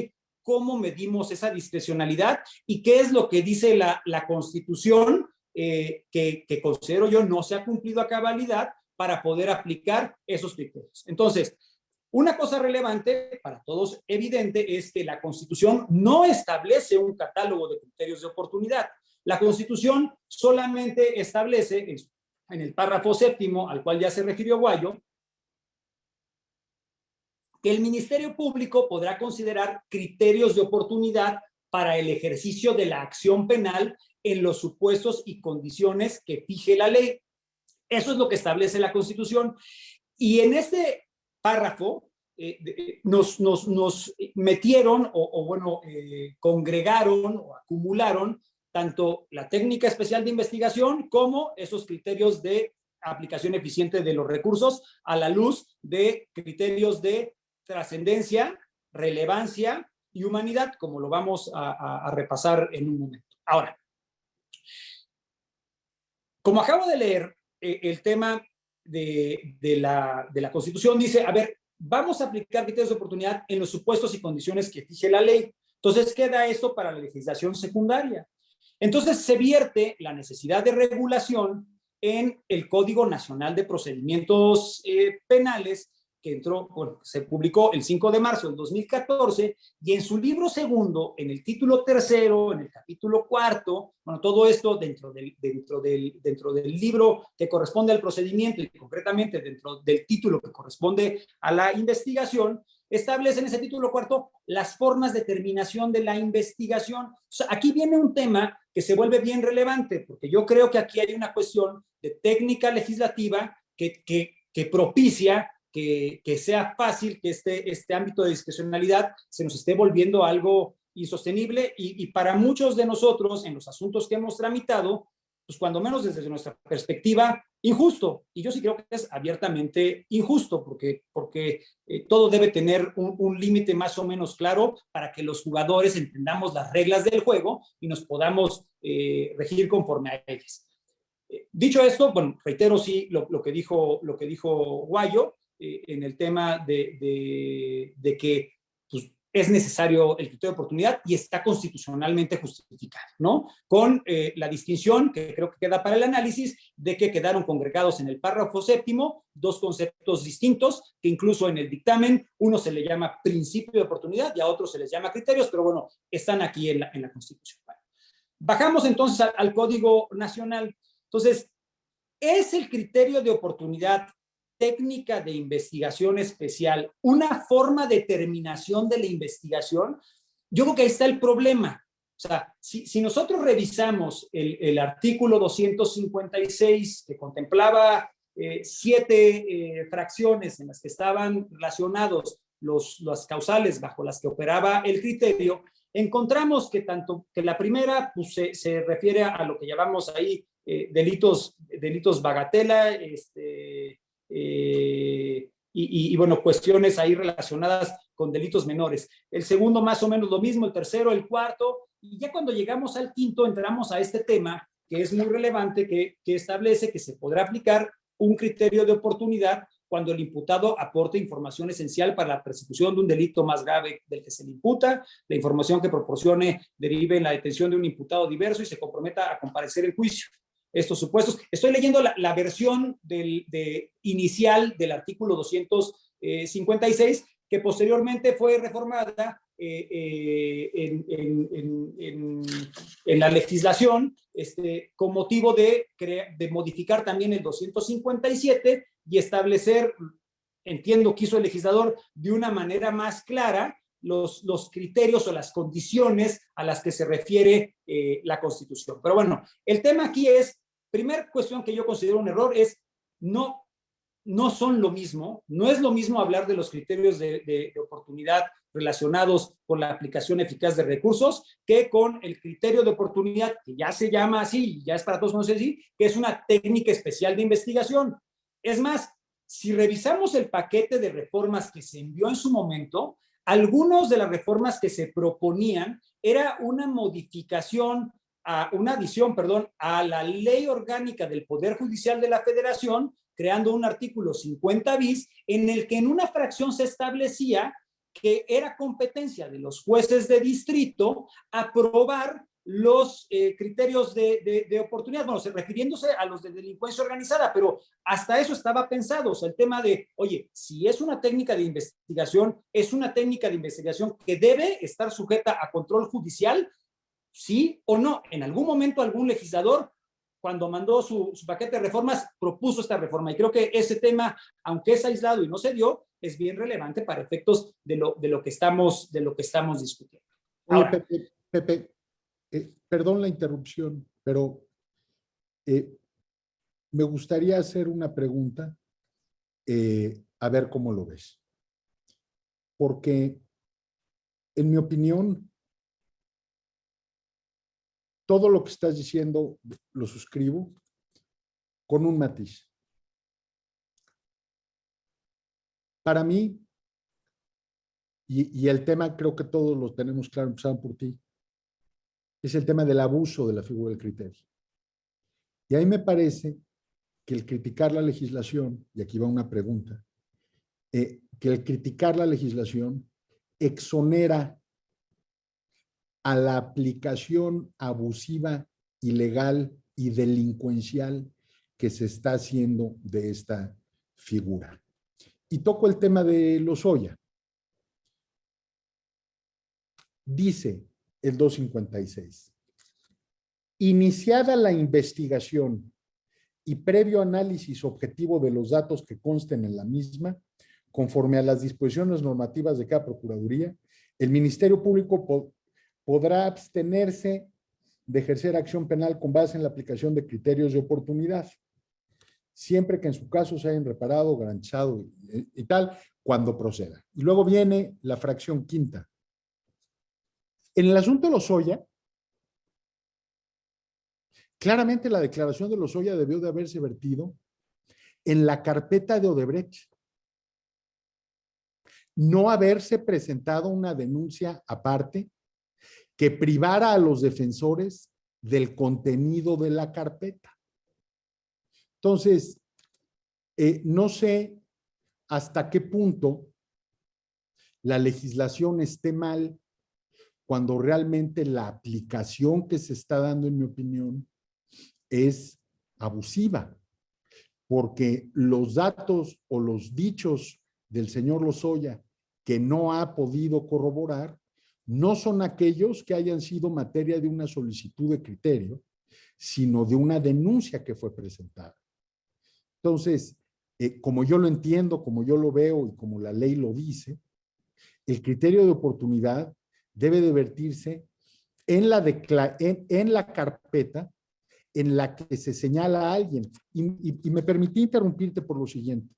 cómo medimos esa discrecionalidad y qué es lo que dice la Constitución, que considero yo no se ha cumplido a cabalidad para poder aplicar esos criterios. Entonces, una cosa relevante, para todos evidente, es que la Constitución no establece un catálogo de criterios de oportunidad. La Constitución solamente establece, en el párrafo 7º, al cual ya se refirió Guayo, que el Ministerio Público podrá considerar criterios de oportunidad para el ejercicio de la acción penal en los supuestos y condiciones que fije la ley. Eso es lo que establece la Constitución. Y en este párrafo nos metieron congregaron o acumularon tanto la técnica especial de investigación como esos criterios de aplicación eficiente de los recursos a la luz de criterios de trascendencia, relevancia y humanidad, como lo vamos a repasar en un momento. Ahora, como acabo de leer, el tema de la Constitución dice, a ver, vamos a aplicar criterios de oportunidad en los supuestos y condiciones que fije la ley. Entonces queda esto para la legislación secundaria. Entonces se vierte la necesidad de regulación en el Código Nacional de Procedimientos Penales, que se publicó el 5 de marzo del 2014, y en su libro segundo, en el título tercero, en el capítulo cuarto, todo esto dentro del libro que corresponde al procedimiento y concretamente dentro del título que corresponde a la investigación, establece en ese título cuarto las formas de terminación de la investigación. O sea, aquí viene un tema que se vuelve bien relevante, porque yo creo que aquí hay una cuestión de técnica legislativa que propicia que sea fácil que este ámbito de discrecionalidad se nos esté volviendo algo insostenible y para muchos de nosotros en los asuntos que hemos tramitado, pues cuando menos desde nuestra perspectiva, injusto. Y yo sí creo que es abiertamente injusto porque todo debe tener un límite más o menos claro para que los jugadores entendamos las reglas del juego y nos podamos regir conforme a ellas. Dicho esto, bueno, reitero sí lo que dijo Guayo, en el tema de que pues, es necesario el criterio de oportunidad y está constitucionalmente justificado, ¿no? Con la distinción que creo que queda para el análisis de que quedaron congregados en el párrafo 7º dos conceptos distintos que incluso en el dictamen uno se le llama principio de oportunidad y a otro se les llama criterios, pero bueno, están aquí en la Constitución. Bueno, bajamos entonces al Código Nacional. Entonces, ¿es el criterio de oportunidad técnica de investigación especial una forma de terminación de la investigación? Yo creo que ahí está el problema. O sea, si nosotros revisamos el artículo 256 que contemplaba 7 fracciones en las que estaban relacionados las causales bajo las que operaba el criterio, encontramos que la primera pues, se refiere a lo que llamamos ahí delitos bagatela, y bueno, cuestiones ahí relacionadas con delitos menores. El segundo más o menos lo mismo, el tercero, el cuarto, y ya cuando llegamos al quinto entramos a este tema que es muy relevante, que establece que se podrá aplicar un criterio de oportunidad cuando el imputado aporte información esencial para la persecución de un delito más grave del que se le imputa, la información que proporcione derive en la detención de un imputado diverso y se comprometa a comparecer en juicio. Estos supuestos. Estoy leyendo la versión inicial del artículo 256, que posteriormente fue reformada en la legislación con motivo de modificar también el 257 y establecer, entiendo que hizo el legislador de una manera más clara, los criterios o las condiciones a las que se refiere la Constitución. Pero bueno, el tema aquí es, primera cuestión que yo considero un error es no son lo mismo, no es lo mismo hablar de los criterios de oportunidad relacionados con la aplicación eficaz de recursos que con el criterio de oportunidad, que ya se llama así, ya es para todos conocidos así, que es una técnica especial de investigación. Es más, si revisamos el paquete de reformas que se envió en su momento, algunas de las reformas que se proponían era una modificación, una adición, perdón, a la Ley Orgánica del Poder Judicial de la Federación, creando un artículo 50 bis, en el que en una fracción se establecía que era competencia de los jueces de distrito aprobar los criterios de oportunidad, bueno, refiriéndose a los de delincuencia organizada, pero hasta eso estaba pensado, o sea, el tema de, oye, si es una técnica de investigación, es una técnica de investigación que debe estar sujeta a control judicial, sí o no. En algún momento algún legislador, cuando mandó su paquete de reformas, propuso esta reforma. Y creo que ese tema, aunque es aislado y no se dio, es bien relevante para efectos de lo que estamos discutiendo. Oye, Pepe, perdón la interrupción, pero me gustaría hacer una pregunta, a ver cómo lo ves. Porque, en mi opinión, todo lo que estás diciendo lo suscribo con un matiz. Para mí, y el tema creo que todos lo tenemos claro, empezando por ti, es el tema del abuso de la figura del criterio. Y ahí me parece que el criticar la legislación, y aquí va una pregunta, que el criticar la legislación exonera a la aplicación abusiva, ilegal y delincuencial que se está haciendo de esta figura. Y toco el tema de Lozoya. Dice el 256, iniciada la investigación y previo análisis objetivo de los datos que consten en la misma, conforme a las disposiciones normativas de cada procuraduría, el Ministerio Público podrá abstenerse de ejercer acción penal con base en la aplicación de criterios de oportunidad, siempre que en su caso se hayan reparado, garantizado y tal, cuando proceda. Y luego viene la fracción quinta. En el asunto de Lozoya, claramente la declaración de Lozoya debió de haberse vertido en la carpeta de Odebrecht. No haberse presentado una denuncia aparte que privara a los defensores del contenido de la carpeta. Entonces, no sé hasta qué punto la legislación esté mal cuando realmente la aplicación que se está dando, en mi opinión, es abusiva, porque los datos o los dichos del señor Lozoya que no ha podido corroborar no son aquellos que hayan sido materia de una solicitud de criterio, sino de una denuncia que fue presentada. Entonces, como yo lo entiendo, como yo lo veo y como la ley lo dice, el criterio de oportunidad debe de vertirse en la carpeta en la que se señala a alguien. Y me permití interrumpirte por lo siguiente.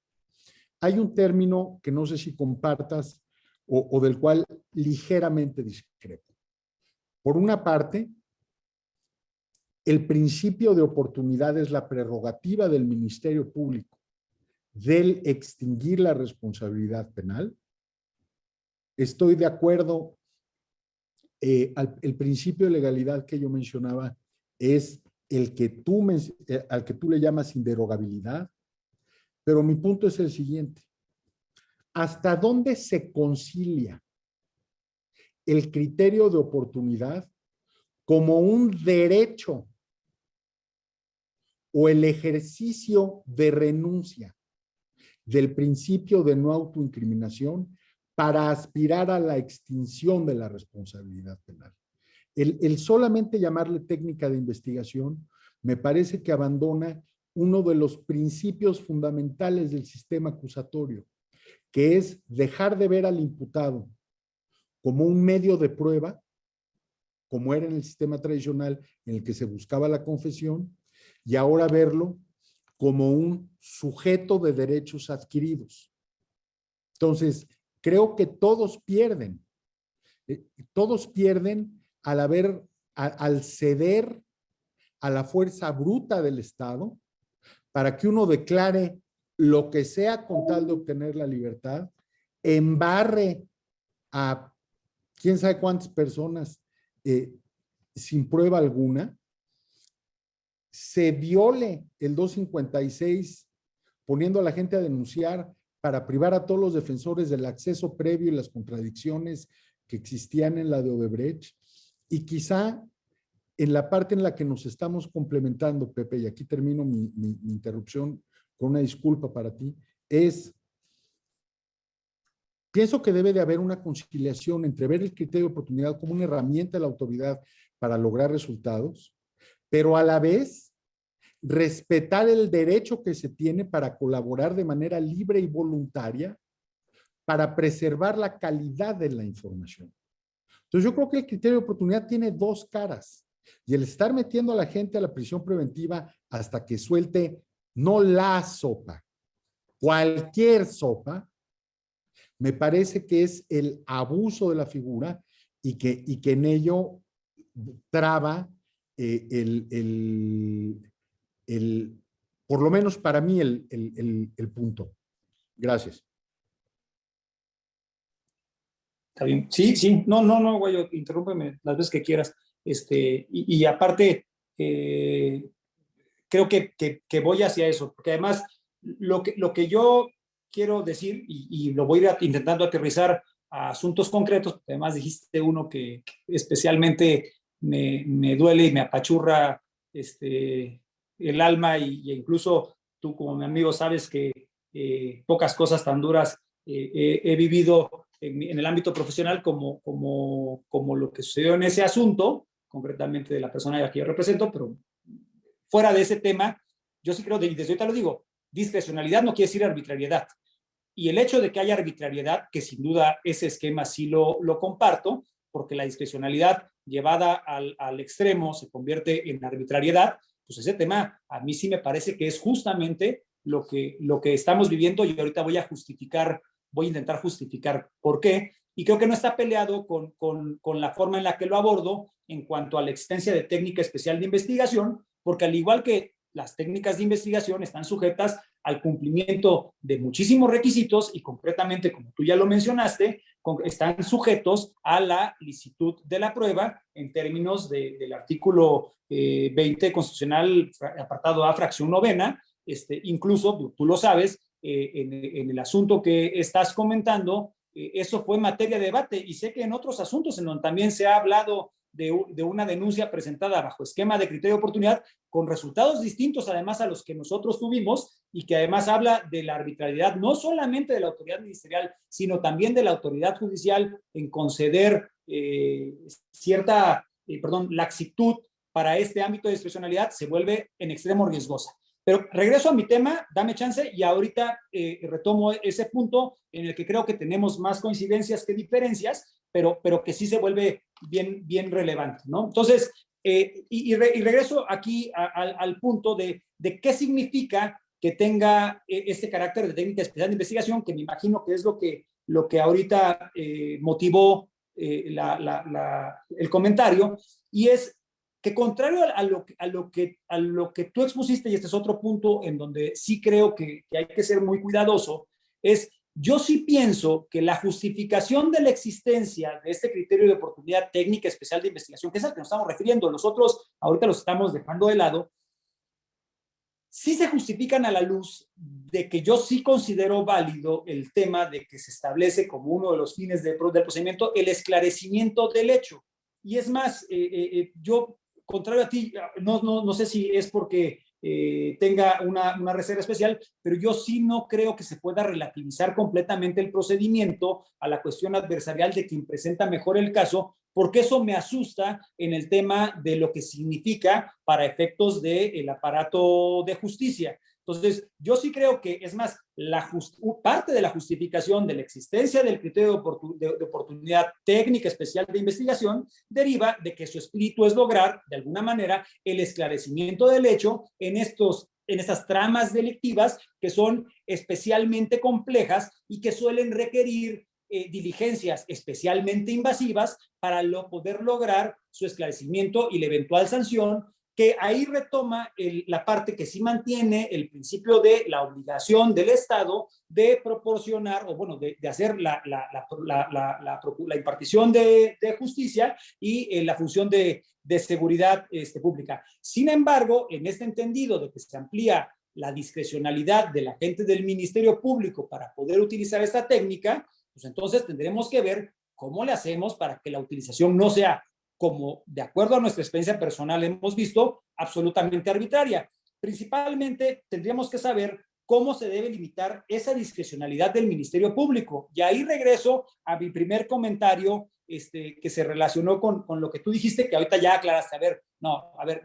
Hay un término que no sé si compartas o del cual ligeramente discrepo. Por una parte, el principio de oportunidad es la prerrogativa del Ministerio Público del extinguir la responsabilidad penal. Estoy de acuerdo. El principio de legalidad que yo mencionaba es al que tú le llamas inderogabilidad, pero mi punto es el siguiente. ¿Hasta dónde se concilia el criterio de oportunidad como un derecho o el ejercicio de renuncia del principio de no autoincriminación para aspirar a la extinción de la responsabilidad penal. El solamente llamarle técnica de investigación me parece que abandona uno de los principios fundamentales del sistema acusatorio, que es dejar de ver al imputado como un medio de prueba, como era en el sistema tradicional en el que se buscaba la confesión, y ahora verlo como un sujeto de derechos adquiridos. Entonces, creo que todos pierden. Todos pierden al ceder a la fuerza bruta del Estado para que uno declare lo que sea con tal de obtener la libertad, embarre a quién sabe cuántas personas sin prueba alguna, se viole el 256 poniendo a la gente a denunciar para privar a todos los defensores del acceso previo y las contradicciones que existían en la de Odebrecht, y quizá en la parte en la que nos estamos complementando, Pepe, y aquí termino mi interrupción con una disculpa para ti, pienso que debe de haber una conciliación entre ver el criterio de oportunidad como una herramienta de la autoridad para lograr resultados, pero a la vez respetar el derecho que se tiene para colaborar de manera libre y voluntaria para preservar la calidad de la información. Entonces yo creo que el criterio de oportunidad tiene dos caras, y el estar metiendo a la gente a la prisión preventiva hasta que suelte no la sopa, cualquier sopa, me parece que es el abuso de la figura y que en ello traba por lo menos para mí el punto. Gracias. Está bien. Sí, sí. No, Guayo, interrúmpeme las veces que quieras. Y aparte, creo que voy hacia eso, porque además lo que yo quiero decir, y lo voy a ir intentando aterrizar a asuntos concretos, porque además dijiste uno que especialmente me duele y me apachurra el alma, y incluso tú como mi amigo sabes que pocas cosas tan duras he vivido en el ámbito profesional como lo que sucedió en ese asunto, concretamente de la persona a la que yo represento, pero fuera de ese tema, yo sí creo, desde ahorita lo digo, discrecionalidad no quiere decir arbitrariedad. Y el hecho de que haya arbitrariedad, que sin duda ese esquema sí lo comparto, porque la discrecionalidad llevada al extremo se convierte en arbitrariedad, pues ese tema a mí sí me parece que es justamente lo que estamos viviendo, y ahorita voy a intentar justificar por qué, y creo que no está peleado con la forma en la que lo abordo en cuanto a la existencia de técnica especial de investigación, porque al igual que las técnicas de investigación están sujetas al cumplimiento de muchísimos requisitos, y concretamente, como tú ya lo mencionaste, están sujetos a la licitud de la prueba en términos del artículo 20 constitucional, apartado A, fracción novena. Incluso, tú lo sabes, en el asunto que estás comentando, eso fue materia de debate, y sé que en otros asuntos en donde también se ha hablado de una denuncia presentada bajo esquema de criterio de oportunidad, con resultados distintos además a los que nosotros tuvimos, y que además habla de la arbitrariedad no solamente de la autoridad ministerial, sino también de la autoridad judicial en conceder laxitud para este ámbito de discrecionalidad, se vuelve en extremo riesgosa. Pero regreso a mi tema, dame chance, y ahorita retomo ese punto en el que creo que tenemos más coincidencias que diferencias, pero que sí se vuelve bien relevante, ¿no? Entonces, regreso aquí al punto de qué significa que tenga este carácter de técnica especial de investigación, que me imagino que es lo que ahorita motivó el comentario, y es que contrario a lo que tú expusiste, y este es otro punto en donde sí creo que hay que ser muy cuidadoso, yo sí pienso que la justificación de la existencia de este criterio de oportunidad técnica especial de investigación, que es al que nos estamos refiriendo, nosotros ahorita los estamos dejando de lado, sí se justifican a la luz de que yo sí considero válido el tema de que se establece como uno de los fines del procedimiento el esclarecimiento del hecho. Y es más, yo, contrario a ti, no sé si es porque tenga una reserva especial, pero yo sí no creo que se pueda relativizar completamente el procedimiento a la cuestión adversarial de quien presenta mejor el caso, porque eso me asusta en el tema de lo que significa para efectos del aparato de justicia. Entonces, yo sí creo que, es más, parte de la justificación de la existencia del criterio de oportunidad técnica especial de investigación deriva de que su espíritu es lograr, de alguna manera, el esclarecimiento del hecho en estas tramas delictivas que son especialmente complejas y que suelen requerir diligencias especialmente invasivas para poder lograr su esclarecimiento y la eventual sanción, que ahí retoma la parte que sí mantiene el principio de la obligación del Estado de proporcionar, o bueno, de hacer la impartición de justicia y la función de seguridad pública. Sin embargo, en este entendido de que se amplía la discrecionalidad del agente del Ministerio Público para poder utilizar esta técnica, pues entonces tendremos que ver cómo le hacemos para que la utilización no sea, como de acuerdo a nuestra experiencia personal hemos visto, absolutamente arbitraria. Principalmente tendríamos que saber cómo se debe limitar esa discrecionalidad del Ministerio Público. Y ahí regreso a mi primer comentario que se relacionó con lo que tú dijiste, que ahorita ya aclaraste.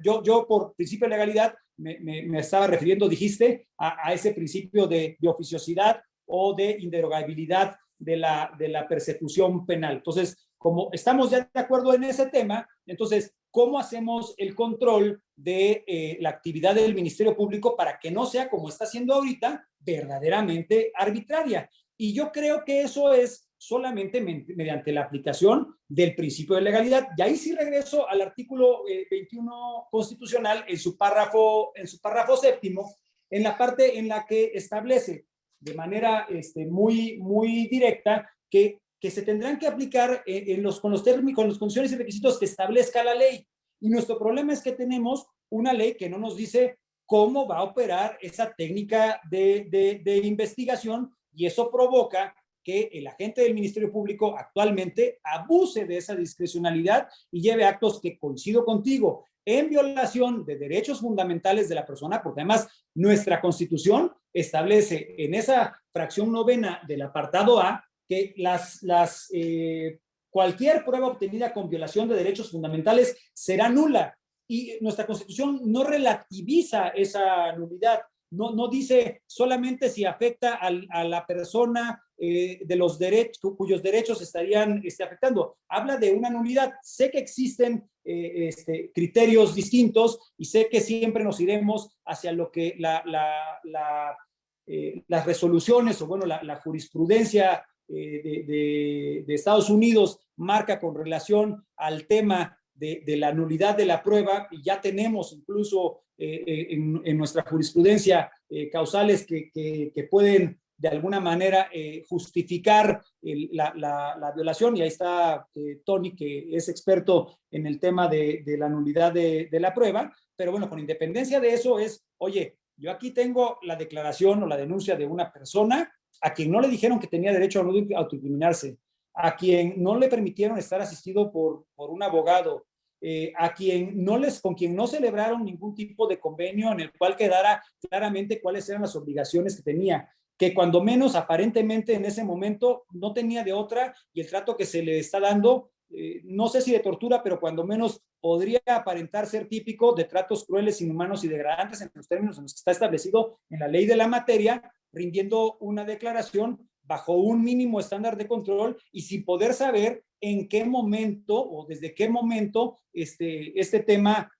Yo por principio de legalidad me estaba refiriendo, dijiste, a ese principio de oficiosidad o de inderogabilidad de la persecución penal. Entonces, como estamos ya de acuerdo en ese tema, entonces, ¿cómo hacemos el control de la actividad del Ministerio Público para que no sea, como está siendo ahorita, verdaderamente arbitraria? Y yo creo que eso es solamente mediante la aplicación del principio de legalidad. Y ahí sí regreso al artículo 21 constitucional en su párrafo séptimo, en la parte en la que establece de manera muy, muy directa que se tendrán que aplicar con los términos, con las condiciones y requisitos que establezca la ley. Y nuestro problema es que tenemos una ley que no nos dice cómo va a operar esa técnica de investigación, y eso provoca que el agente del Ministerio Público actualmente abuse de esa discrecionalidad y lleve actos que, coincido contigo, en violación de derechos fundamentales de la persona, porque además nuestra Constitución establece en esa fracción 9ª del apartado A que cualquier prueba obtenida con violación de derechos fundamentales será nula. Y nuestra Constitución no relativiza esa nulidad. No dice solamente si afecta a la persona de los derechos, cuyos derechos estarían afectando. Habla de una nulidad. Sé que existen criterios distintos y sé que siempre nos iremos hacia lo que las resoluciones o, bueno, la jurisprudencia de Estados Unidos marca con relación al tema de la nulidad de la prueba, y ya tenemos incluso en nuestra jurisprudencia causales que pueden de alguna manera justificar la violación, y ahí está Tony, que es experto en el tema de la nulidad de la prueba. Pero bueno, con independencia de eso oye, yo aquí tengo la declaración o la denuncia de una persona a quien no le dijeron que tenía derecho a no autoincriminarse, a quien no le permitieron estar asistido por un abogado, con quien no celebraron ningún tipo de convenio en el cual quedara claramente cuáles eran las obligaciones que tenía, que cuando menos aparentemente en ese momento no tenía de otra, y el trato que se le está dando, no sé si de tortura, pero cuando menos podría aparentar ser típico de tratos crueles, inhumanos y degradantes en los términos en los que está establecido en la ley de la materia, rindiendo una declaración bajo un mínimo estándar de control y sin poder saber en qué momento o desde qué momento este tema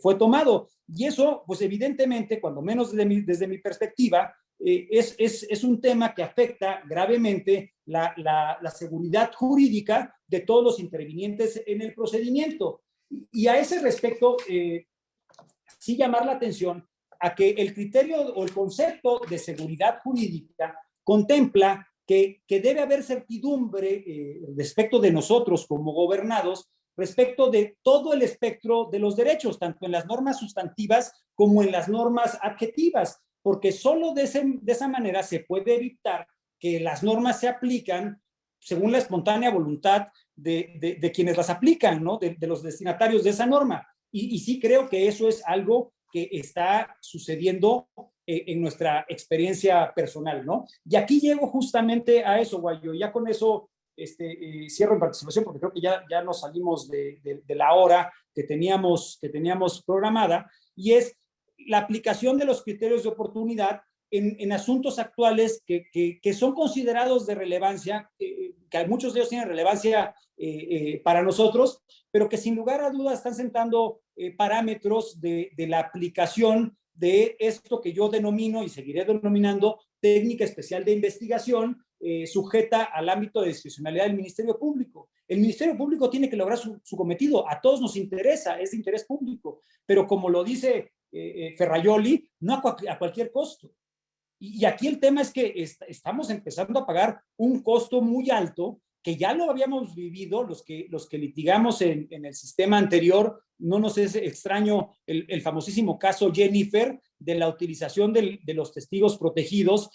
fue tomado. Y eso, pues evidentemente, cuando menos desde mi perspectiva, es un tema que afecta gravemente la seguridad jurídica de todos los intervinientes en el procedimiento. Y a ese respecto, sí llamar la atención a que el criterio o el concepto de seguridad jurídica contempla que debe haber certidumbre respecto de nosotros como gobernados, respecto de todo el espectro de los derechos, tanto en las normas sustantivas como en las normas adjetivas, porque solo de esa manera se puede evitar que las normas se aplican según la espontánea voluntad de quienes las aplican, ¿no? De los destinatarios de esa norma. Y sí creo que eso es algo que está sucediendo en nuestra experiencia personal, ¿no? Y aquí llego justamente a eso, Guayo. Ya con eso cierro en participación, porque creo que ya nos salimos de la hora que teníamos programada, y es la aplicación de los criterios de oportunidad en asuntos actuales que son considerados de relevancia, que muchos de ellos tienen relevancia para nosotros, pero que sin lugar a dudas están sentando parámetros de la aplicación de esto que yo denomino y seguiré denominando técnica especial de investigación, sujeta al ámbito de discrecionalidad del Ministerio Público. El Ministerio Público tiene que lograr su cometido, a todos nos interesa, es de interés público, pero como lo dice Ferrajoli, no a cualquier costo. Y aquí el tema es que estamos empezando a pagar un costo muy alto, que ya lo habíamos vivido los que litigamos en el sistema anterior. No nos es extraño el famosísimo caso Jennifer, de la utilización de los testigos protegidos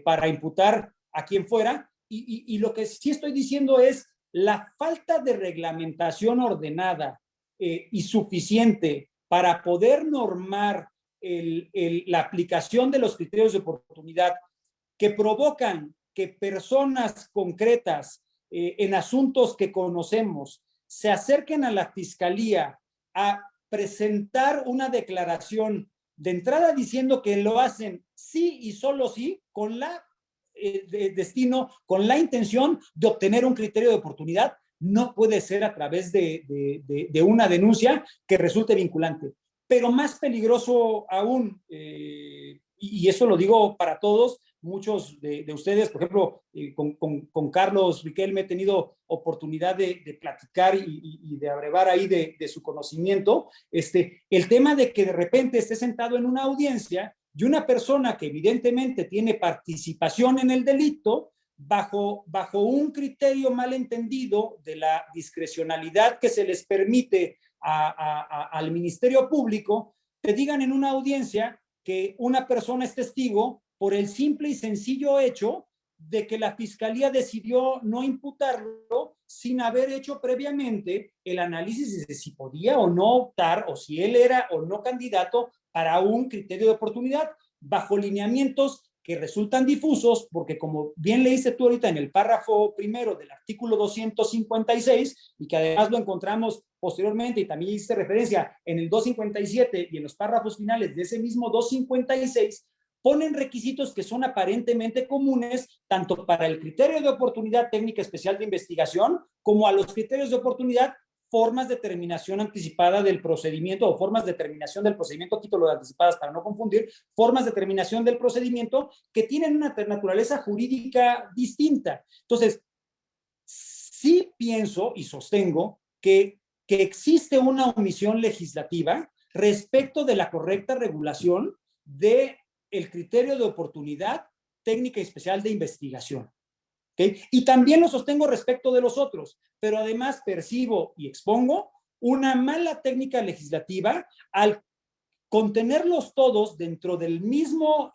para imputar a quien fuera. Y lo que sí estoy diciendo es la falta de reglamentación ordenada y suficiente para poder normar la aplicación de los criterios de oportunidad, que provocan que personas concretas en asuntos que conocemos se acerquen a la fiscalía a presentar una declaración de entrada diciendo que lo hacen sí y solo sí con la destino, con la intención de obtener un criterio de oportunidad. No puede ser a través de una denuncia que resulte vinculante. Pero más peligroso aún, y eso lo digo para todos, muchos de ustedes, por ejemplo, con Carlos Riquelme he tenido oportunidad de platicar y de abrevar ahí de su conocimiento, el tema de que de repente esté sentado en una audiencia y una persona que evidentemente tiene participación en el delito, bajo un criterio malentendido de la discrecionalidad que se les permite al Ministerio Público, te digan en una audiencia que una persona es testigo por el simple y sencillo hecho de que la Fiscalía decidió no imputarlo sin haber hecho previamente el análisis de si podía o no optar, o si él era o no candidato para un criterio de oportunidad, bajo lineamientos que resultan difusos, porque como bien leíste tú ahorita en el párrafo primero del artículo 256, y que además lo encontramos posteriormente, y también hiciste referencia en el 257 y en los párrafos finales de ese mismo 256, ponen requisitos que son aparentemente comunes tanto para el criterio de oportunidad técnica especial de investigación como a los criterios de oportunidad, formas de terminación anticipada del procedimiento o formas de terminación del procedimiento, quito lo de anticipadas para no confundir, formas de terminación del procedimiento que tienen una naturaleza jurídica distinta. Entonces, sí pienso y sostengo que existe una omisión legislativa respecto de la correcta regulación del criterio de oportunidad técnica especial de investigación. ¿Okay? Y también lo sostengo respecto de los otros, pero además percibo y expongo una mala técnica legislativa al contenerlos todos dentro del mismo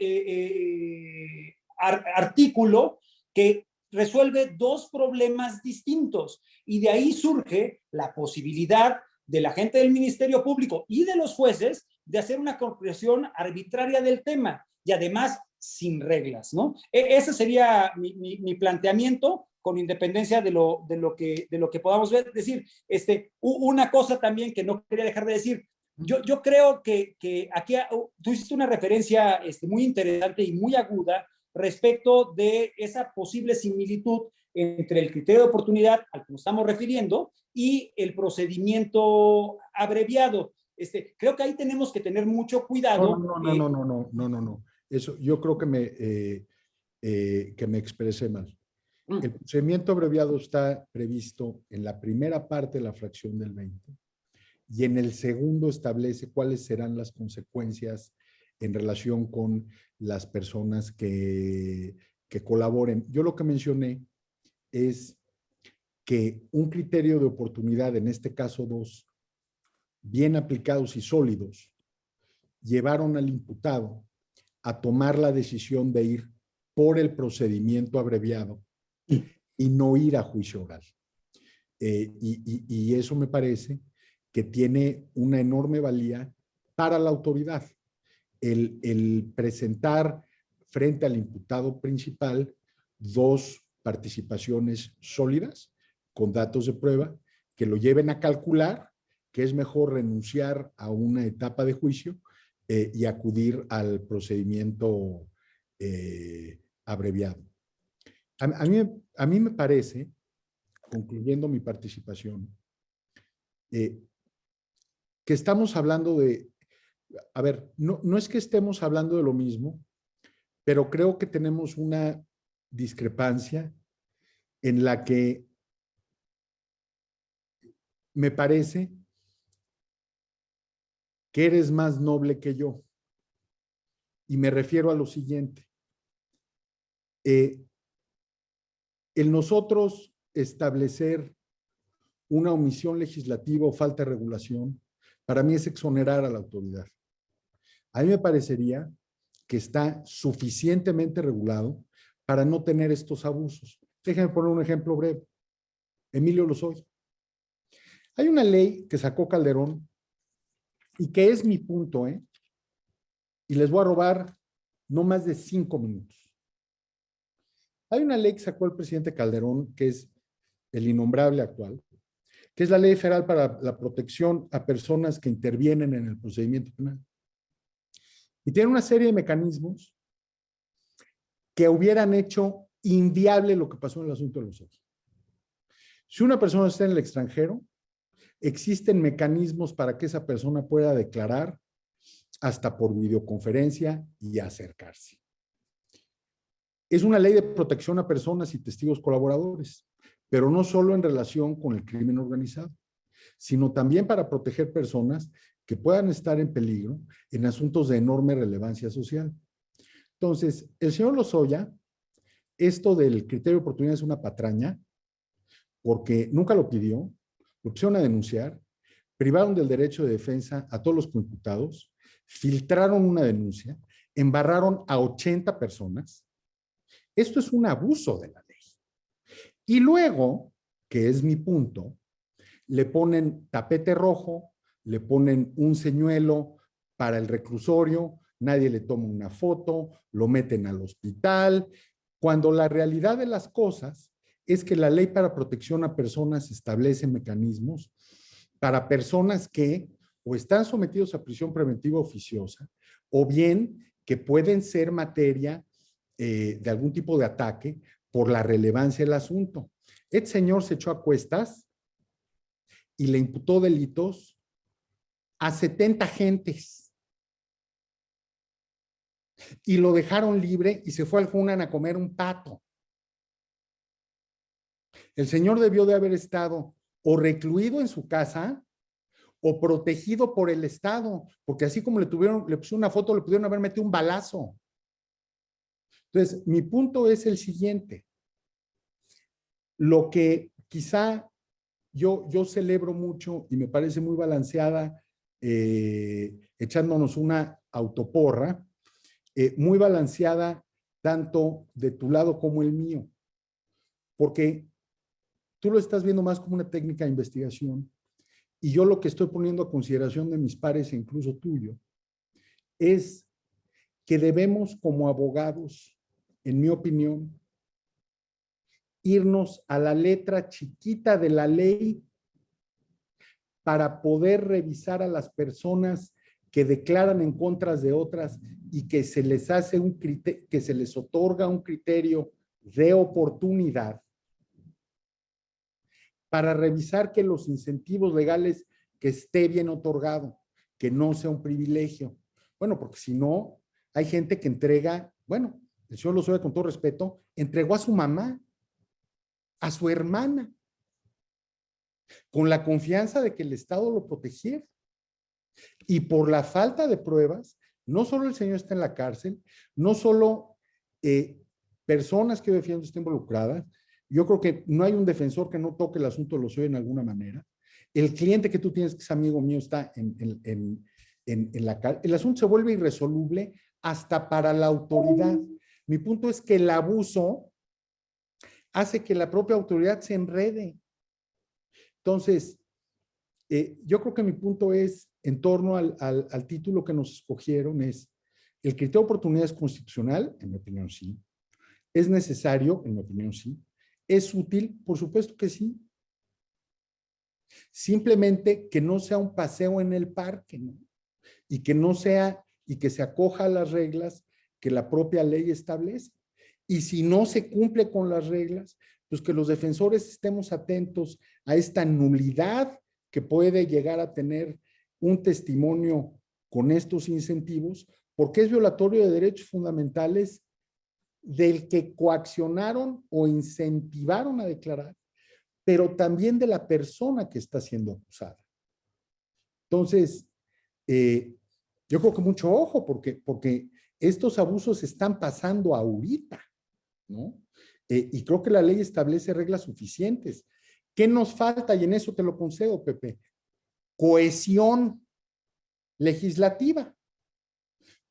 artículo que resuelve dos problemas distintos, y de ahí surge la posibilidad de la gente del Ministerio Público y de los jueces de hacer una conclusión arbitraria del tema, y además sin reglas, ¿no? Ese sería mi planteamiento, con independencia de lo que podamos ver. Es decir, una cosa también que no quería dejar de decir, yo creo que aquí tú hiciste una referencia muy interesante y muy aguda respecto de esa posible similitud entre el criterio de oportunidad al que nos estamos refiriendo y el procedimiento abreviado. Creo que ahí tenemos que tener mucho cuidado. No. Eso, yo creo que me expresé mal. El procedimiento abreviado está previsto en la primera parte de la fracción del 20 y en el segundo establece cuáles serán las consecuencias en relación con las personas que colaboren. Yo lo que mencioné es que un criterio de oportunidad, en este caso 2, bien aplicados y sólidos, llevaron al imputado a tomar la decisión de ir por el procedimiento abreviado y no ir a juicio oral. Y eso me parece que tiene una enorme valía para la autoridad. El presentar frente al imputado principal 2 participaciones sólidas con datos de prueba que lo lleven a calcular que es mejor renunciar a una etapa de juicio y acudir al procedimiento abreviado. A mí me parece, concluyendo mi participación, que estamos hablando de, a ver, no es que estemos hablando de lo mismo, pero creo que tenemos una discrepancia en la que me parece que eres más noble que yo. Y me refiero a lo siguiente. El nosotros establecer una omisión legislativa o falta de regulación, para mí es exonerar a la autoridad. A mí me parecería que está suficientemente regulado para no tener estos abusos. Déjenme poner un ejemplo breve. Emilio Lozoya. Hay una ley que sacó Calderón y que es mi punto, y les voy a robar no más de 5 minutos. Hay una ley que sacó el presidente Calderón, que es el innombrable actual, que es la Ley Federal para la Protección a Personas que Intervienen en el Procedimiento Penal. Y tiene una serie de mecanismos que hubieran hecho inviable lo que pasó en el asunto de los ojos. Si una persona está en el extranjero, existen mecanismos para que esa persona pueda declarar hasta por videoconferencia y acercarse. Es una ley de protección a personas y testigos colaboradores, pero no solo en relación con el crimen organizado, sino también para proteger personas que puedan estar en peligro en asuntos de enorme relevancia social. Entonces, el señor Lozoya, esto del criterio de oportunidad es una patraña, porque nunca lo pidió, lo pusieron a denunciar, privaron del derecho de defensa a todos los coimputados, filtraron una denuncia, embarraron a 80 personas. Esto es un abuso de la ley. Y luego, que es mi punto, le ponen tapete rojo, le ponen un señuelo para el reclusorio, nadie le toma una foto, lo meten al hospital, cuando la realidad de las cosas es que la ley para protección a personas establece mecanismos para personas que o están sometidos a prisión preventiva oficiosa o bien que pueden ser materia de algún tipo de ataque por la relevancia del asunto. Este señor se echó a cuestas y le imputó delitos a 70 gentes. Y lo dejaron libre y se fue al Hunan a comer un pato. El señor debió de haber estado o recluido en su casa o protegido por el Estado, porque así como le pusieron una foto, le pudieron haber metido un balazo. Entonces, mi punto es el siguiente. Lo que quizá yo celebro mucho y me parece muy balanceada, echándonos una autoporra, muy balanceada tanto de tu lado como el mío, porque tú lo estás viendo más como una técnica de investigación y yo lo que estoy poniendo a consideración de mis pares e incluso tuyo es que debemos como abogados, en mi opinión, irnos a la letra chiquita de la ley para poder revisar a las personas que declaran en contra de otras y que se les hace que se les otorga un criterio de oportunidad para revisar que los incentivos legales que esté bien otorgado, que no sea un privilegio. Bueno, porque si no, hay gente que entrega, bueno, el señor Lozoya, con todo respeto, entregó a su mamá, a su hermana, con la confianza de que el Estado lo protegiera. Y por la falta de pruebas, no solo el señor está en la cárcel, no solo personas que defienden estén involucradas, yo creo que no hay un defensor que no toque el asunto de Lozoya en alguna manera. El cliente que tú tienes, que es amigo mío, está en la cárcel. El asunto se vuelve irresoluble hasta para la autoridad. Mi punto es que el abuso hace que la propia autoridad se enrede. Entonces, yo creo que mi punto es, en torno al título que nos escogieron es: ¿el criterio de oportunidad es constitucional? En mi opinión, sí. ¿Es necesario? En mi opinión, sí. ¿Es útil? Por supuesto que sí. Simplemente que no sea un paseo en el parque, ¿no? Y que no sea, y que se acoja a las reglas que la propia ley establece. Y si no se cumple con las reglas, pues que los defensores estemos atentos a esta nulidad que puede llegar a tener un testimonio con estos incentivos, porque es violatorio de derechos fundamentales del que coaccionaron o incentivaron a declarar, pero también de la persona que está siendo acusada. Entonces, yo creo que mucho ojo, porque estos abusos están pasando ahorita, ¿no? Y creo que la ley establece reglas suficientes. ¿Qué nos falta? Y en eso te lo concedo, Pepe. Cohesión legislativa.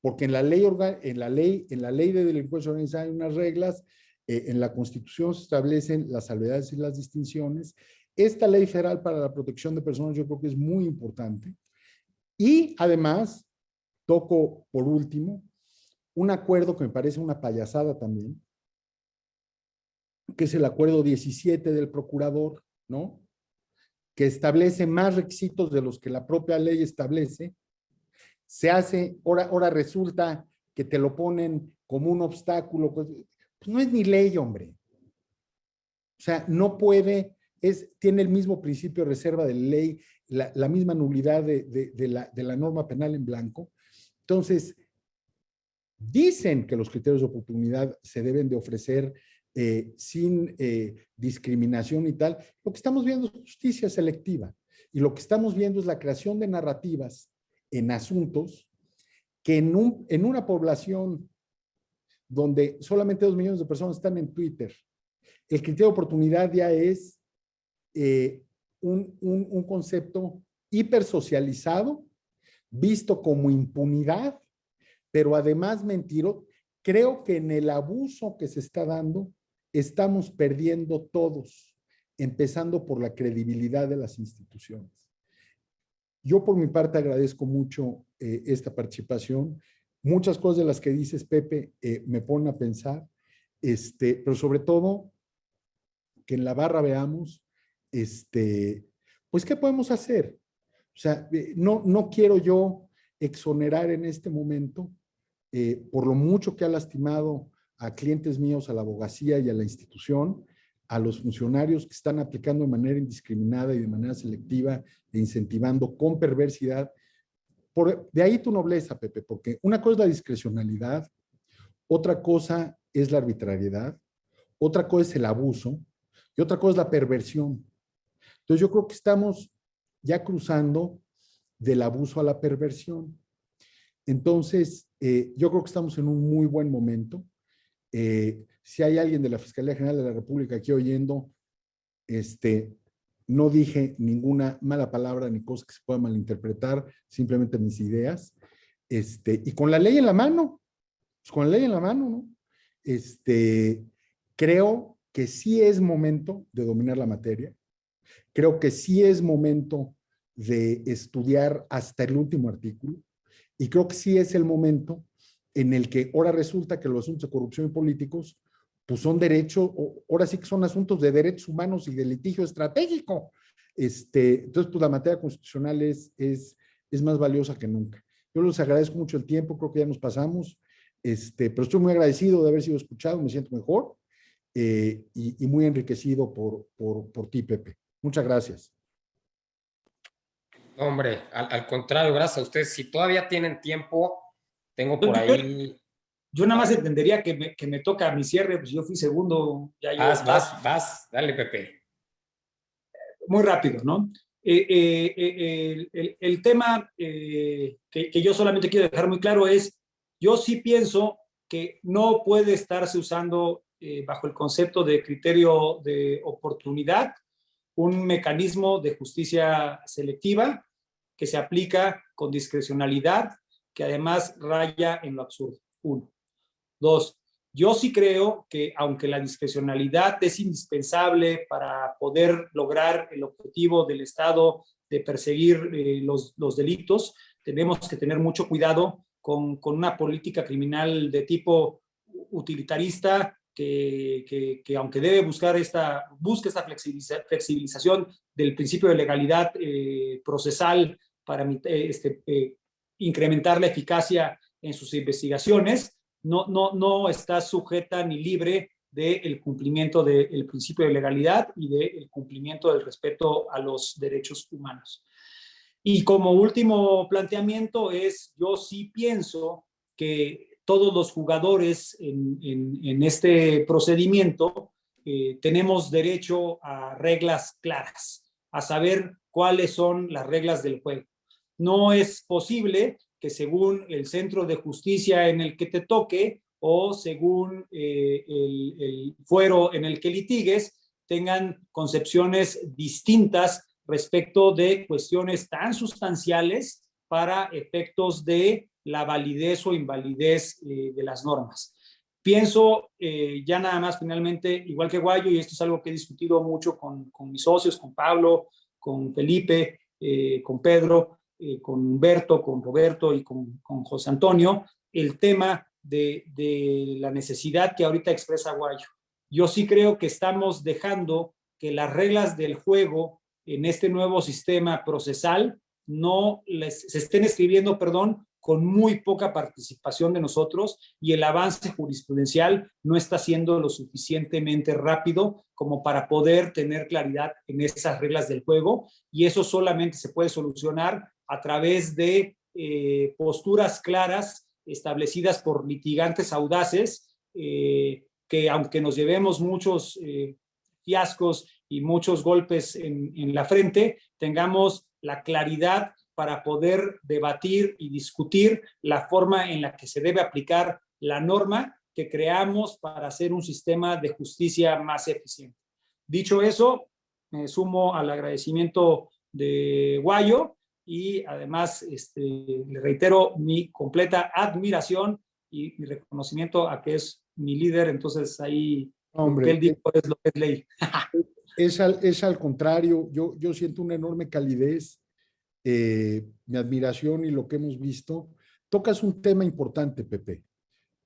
Porque en la ley de delincuencia organizada hay unas reglas, en la Constitución se establecen las salvedades y las distinciones. Esta ley federal para la protección de personas yo creo que es muy importante. Y además, toco por último un acuerdo que me parece una payasada también, que es el acuerdo 17 del procurador, ¿no? Que establece más requisitos de los que la propia ley establece. Se hace, ahora resulta que te lo ponen como un obstáculo, pues no es ni ley, hombre. O sea, no puede, tiene el mismo principio de reserva de ley, la misma nulidad de la norma penal en blanco. Entonces, dicen que los criterios de oportunidad se deben de ofrecer sin discriminación y tal. Lo que estamos viendo es justicia selectiva, y lo que estamos viendo es la creación de narrativas en asuntos que en una población donde solamente 2 millones de personas están en Twitter, el criterio de oportunidad ya es un concepto hipersocializado, visto como impunidad, pero además mentiroso. Creo que en el abuso que se está dando, estamos perdiendo todos, empezando por la credibilidad de las instituciones. Yo por mi parte agradezco mucho esta participación. Muchas cosas de las que dices, Pepe, me ponen a pensar, pero sobre todo que en la barra veamos, pues, ¿qué podemos hacer? O sea, no quiero yo exonerar en este momento, por lo mucho que ha lastimado a clientes míos, a la abogacía y a la institución, a los funcionarios que están aplicando de manera indiscriminada y de manera selectiva e incentivando con perversidad. De ahí tu nobleza, Pepe, porque una cosa es la discrecionalidad, otra cosa es la arbitrariedad, otra cosa es el abuso y otra cosa es la perversión. Entonces yo creo que estamos ya cruzando del abuso a la perversión. Entonces, yo creo que estamos en un muy buen momento. Si hay alguien de la Fiscalía General de la República aquí oyendo, no dije ninguna mala palabra ni cosa que se pueda malinterpretar, simplemente mis ideas. Y con la ley en la mano, pues con la ley en la mano, ¿no? Creo que sí es momento de dominar la materia. Creo que sí es momento de estudiar hasta el último artículo. Y creo que sí es el momento en el que ahora resulta que los asuntos de corrupción y políticos, pues son derechos, ahora sí que son asuntos de derechos humanos y de litigio estratégico. Entonces, pues la materia constitucional es más valiosa que nunca. Yo les agradezco mucho el tiempo, creo que ya nos pasamos, pero estoy muy agradecido de haber sido escuchado, me siento mejor, y muy enriquecido por ti, Pepe. Muchas gracias. Hombre, al contrario, gracias a ustedes. Si todavía tienen tiempo, tengo por ahí. Yo nada más entendería que me toca mi cierre, pues yo fui segundo. Vas, dale, Pepe. Muy rápido, ¿no? El tema que yo solamente quiero dejar muy claro es, yo sí pienso que no puede estarse usando bajo el concepto de criterio de oportunidad un mecanismo de justicia selectiva que se aplica con discrecionalidad, que además raya en lo absurdo. 1. 2. Yo sí creo que aunque la discrecionalidad es indispensable para poder lograr el objetivo del Estado de perseguir los delitos. Tenemos que tener mucho cuidado con una política criminal de tipo utilitarista que aunque debe busca esta flexibilización del principio de legalidad procesal para incrementar la eficacia en sus investigaciones, no está sujeta ni libre del cumplimiento del principio de legalidad y del cumplimiento del respeto a los derechos humanos. Y como último planteamiento yo sí pienso que todos los jugadores en este procedimiento tenemos derecho a reglas claras, a saber cuáles son las reglas del juego. No es posible que según el centro de justicia en el que te toque o según el fuero en el que litigues, tengan concepciones distintas respecto de cuestiones tan sustanciales para efectos de la validez o invalidez de las normas. Pienso ya nada más finalmente, igual que Guayo, y esto es algo que he discutido mucho con mis socios, con Pablo, con Felipe, con Pedro, con Humberto, con Roberto y con José Antonio, el tema de la necesidad que ahorita expresa Guayo. Yo sí creo que estamos dejando que las reglas del juego en este nuevo sistema procesal se estén escribiendo, con muy poca participación de nosotros, y el avance jurisprudencial no está siendo lo suficientemente rápido como para poder tener claridad en esas reglas del juego, y eso solamente se puede solucionar a través de posturas claras establecidas por litigantes audaces, que aunque nos llevemos muchos fiascos y muchos golpes en la frente, tengamos la claridad para poder debatir y discutir la forma en la que se debe aplicar la norma que creamos para hacer un sistema de justicia más eficiente. Dicho eso, me sumo al agradecimiento de Guayo y además le reitero mi completa admiración y mi reconocimiento a que es mi líder. Entonces ahí lo que él dijo es lo que es ley. Es al contrario, yo siento una enorme calidez, mi admiración y lo que hemos visto. Tocas un tema importante, Pepe,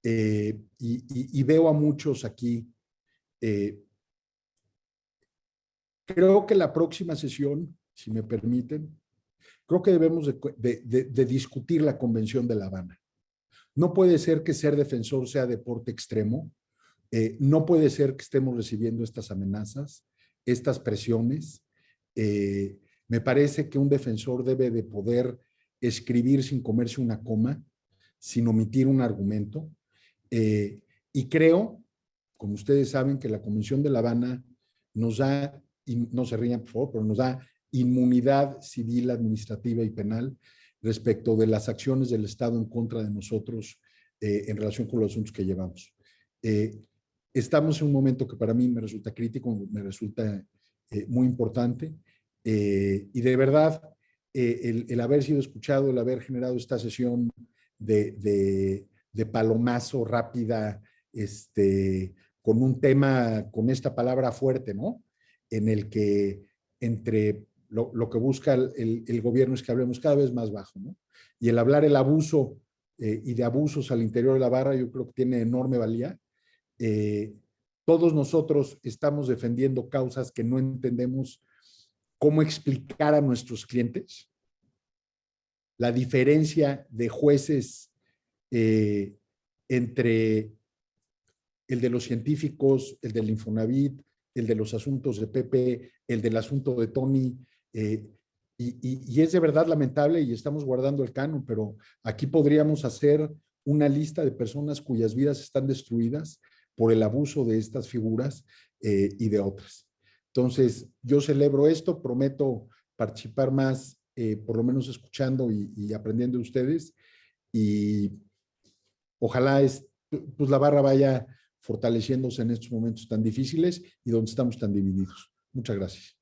y veo a muchos aquí. Creo que la próxima sesión, si me permiten, creo que debemos de discutir la Convención de La Habana. No puede ser que ser defensor sea deporte extremo. No puede ser que estemos recibiendo estas amenazas, estas presiones. Me parece que un defensor debe de poder escribir sin comerse una coma, sin omitir un argumento. Y creo, como ustedes saben, que la Convención de La Habana nos da, y no se rían por favor, pero nos da inmunidad civil, administrativa y penal respecto de las acciones del Estado en contra de nosotros en relación con los asuntos que llevamos. Estamos en un momento que para mí me resulta crítico, me resulta muy importante, y de verdad el haber sido escuchado, el haber generado esta sesión de palomazo rápida, con un tema, con esta palabra fuerte, ¿no? En el que entre lo que busca el gobierno es que hablemos cada vez más bajo, ¿no? Y el hablar el abuso y de abusos al interior de la barra, yo creo que tiene enorme valía. Todos nosotros estamos defendiendo causas que no entendemos cómo explicar a nuestros clientes. La diferencia de jueces entre el de los científicos, el del Infonavit, el de los asuntos de Pepe, el del asunto de Tony, y es de verdad lamentable y estamos guardando el canon, pero aquí podríamos hacer una lista de personas cuyas vidas están destruidas por el abuso de estas figuras y de otras. Entonces, yo celebro esto, prometo participar más, por lo menos escuchando y aprendiendo de ustedes, y ojalá pues la barra vaya fortaleciéndose en estos momentos tan difíciles y donde estamos tan divididos. Muchas gracias.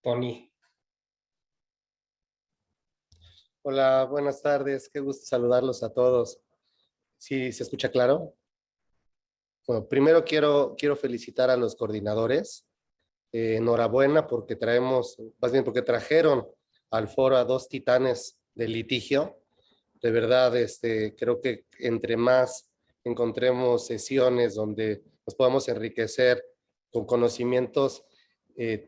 Tony. Hola, buenas tardes. Qué gusto saludarlos a todos. ¿Sí se escucha claro? Bueno, primero quiero felicitar a los coordinadores. enhorabuena porque más bien porque trajeron al foro a dos titanes del litigio. De verdad, creo que entre más encontremos sesiones donde nos podamos enriquecer con conocimientos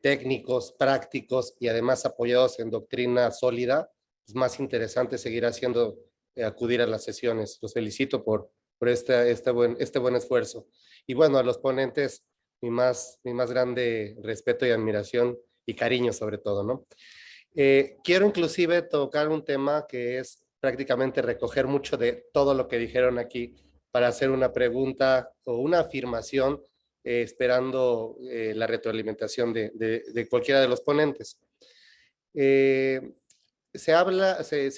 técnicos, prácticos y además apoyados en doctrina sólida, es más interesante seguir haciendo, acudir a las sesiones. Los felicito por este buen esfuerzo. Y bueno, a los ponentes, mi más grande respeto y admiración y cariño sobre todo, ¿no? Quiero inclusive tocar un tema que es prácticamente recoger mucho de todo lo que dijeron aquí para hacer una pregunta o una afirmación, esperando la retroalimentación de cualquiera de los ponentes. Se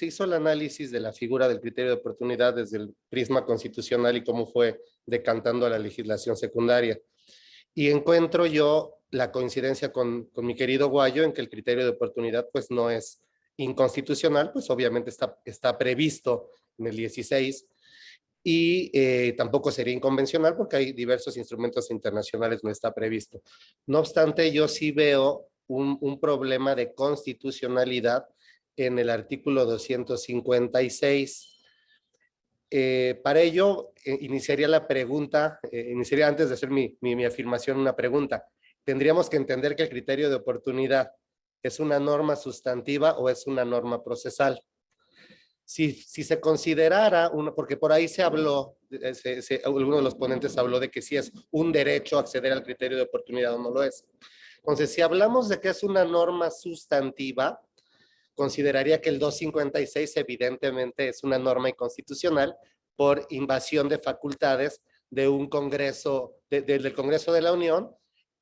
hizo el análisis de la figura del criterio de oportunidad desde el prisma constitucional y cómo fue decantando a la legislación secundaria. Y encuentro yo la coincidencia con mi querido Guayo en que el criterio de oportunidad pues no es inconstitucional, pues obviamente está previsto en el 16 y tampoco sería inconvencional porque hay diversos instrumentos internacionales, no está previsto. No obstante, yo sí veo un problema de constitucionalidad en el artículo 256. Para ello, iniciaría la pregunta, iniciaría antes de hacer mi afirmación una pregunta. Tendríamos que entender que el criterio de oportunidad es una norma sustantiva o es una norma procesal. Si se considerara, porque por ahí se habló, uno de los ponentes habló de que si es un derecho acceder al criterio de oportunidad o no lo es. Entonces, si hablamos de que es una norma sustantiva, consideraría que el 256 evidentemente es una norma inconstitucional por invasión de facultades de un Congreso, del Congreso de la Unión,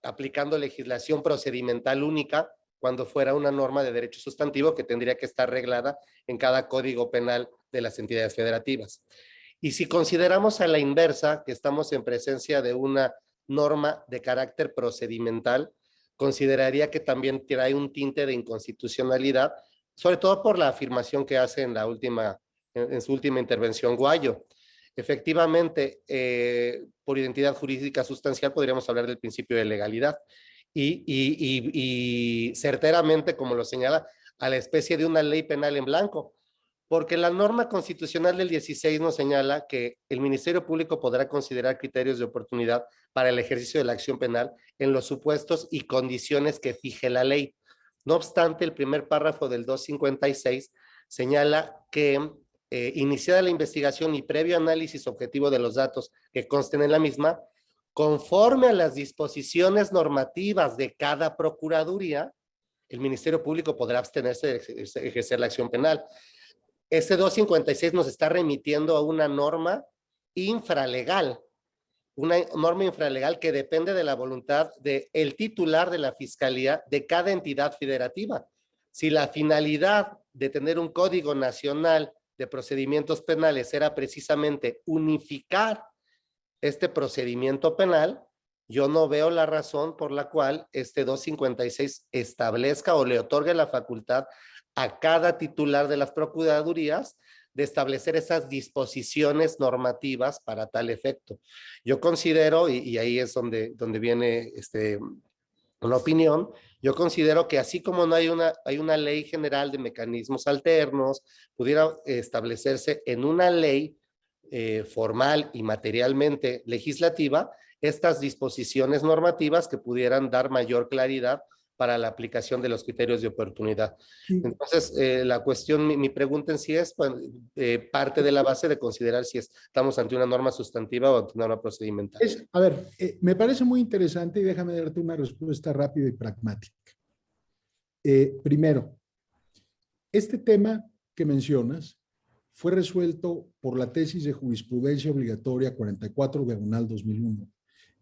aplicando legislación procedimental única cuando fuera una norma de derecho sustantivo que tendría que estar reglada en cada código penal de las entidades federativas. Y si consideramos a la inversa, que estamos en presencia de una norma de carácter procedimental, consideraría que también trae un tinte de inconstitucionalidad, sobre todo por la afirmación que hace en su última intervención Guayo. Efectivamente, por identidad jurídica sustancial podríamos hablar del principio de legalidad y certeramente, como lo señala, a la especie de una ley penal en blanco, porque la norma constitucional del 16 nos señala que el Ministerio Público podrá considerar criterios de oportunidad para el ejercicio de la acción penal en los supuestos y condiciones que fije la ley. No obstante, el primer párrafo del 256 señala que iniciada la investigación y previo análisis objetivo de los datos que consten en la misma, conforme a las disposiciones normativas de cada procuraduría, el Ministerio Público podrá abstenerse de ejercer la acción penal. Ese 256 nos está remitiendo a una norma infralegal, que depende de la voluntad del titular de la fiscalía de cada entidad federativa. Si la finalidad de tener un código nacional de procedimientos penales era precisamente unificar este procedimiento penal, yo no veo la razón por la cual este 256 establezca o le otorgue la facultad a cada titular de las procuradurías de establecer esas disposiciones normativas para tal efecto. Yo considero, y ahí es donde viene una opinión, yo considero que así como no hay una ley general de mecanismos alternos, pudiera establecerse en una ley formal y materialmente legislativa estas disposiciones normativas que pudieran dar mayor claridad para la aplicación de los criterios de oportunidad. Entonces, la cuestión, mi pregunta en sí es parte de la base de considerar si estamos ante una norma sustantiva o ante una norma procedimental. A ver, me parece muy interesante y déjame darte una respuesta rápida y pragmática. Primero, este tema que mencionas fue resuelto por la tesis de jurisprudencia obligatoria 44/2001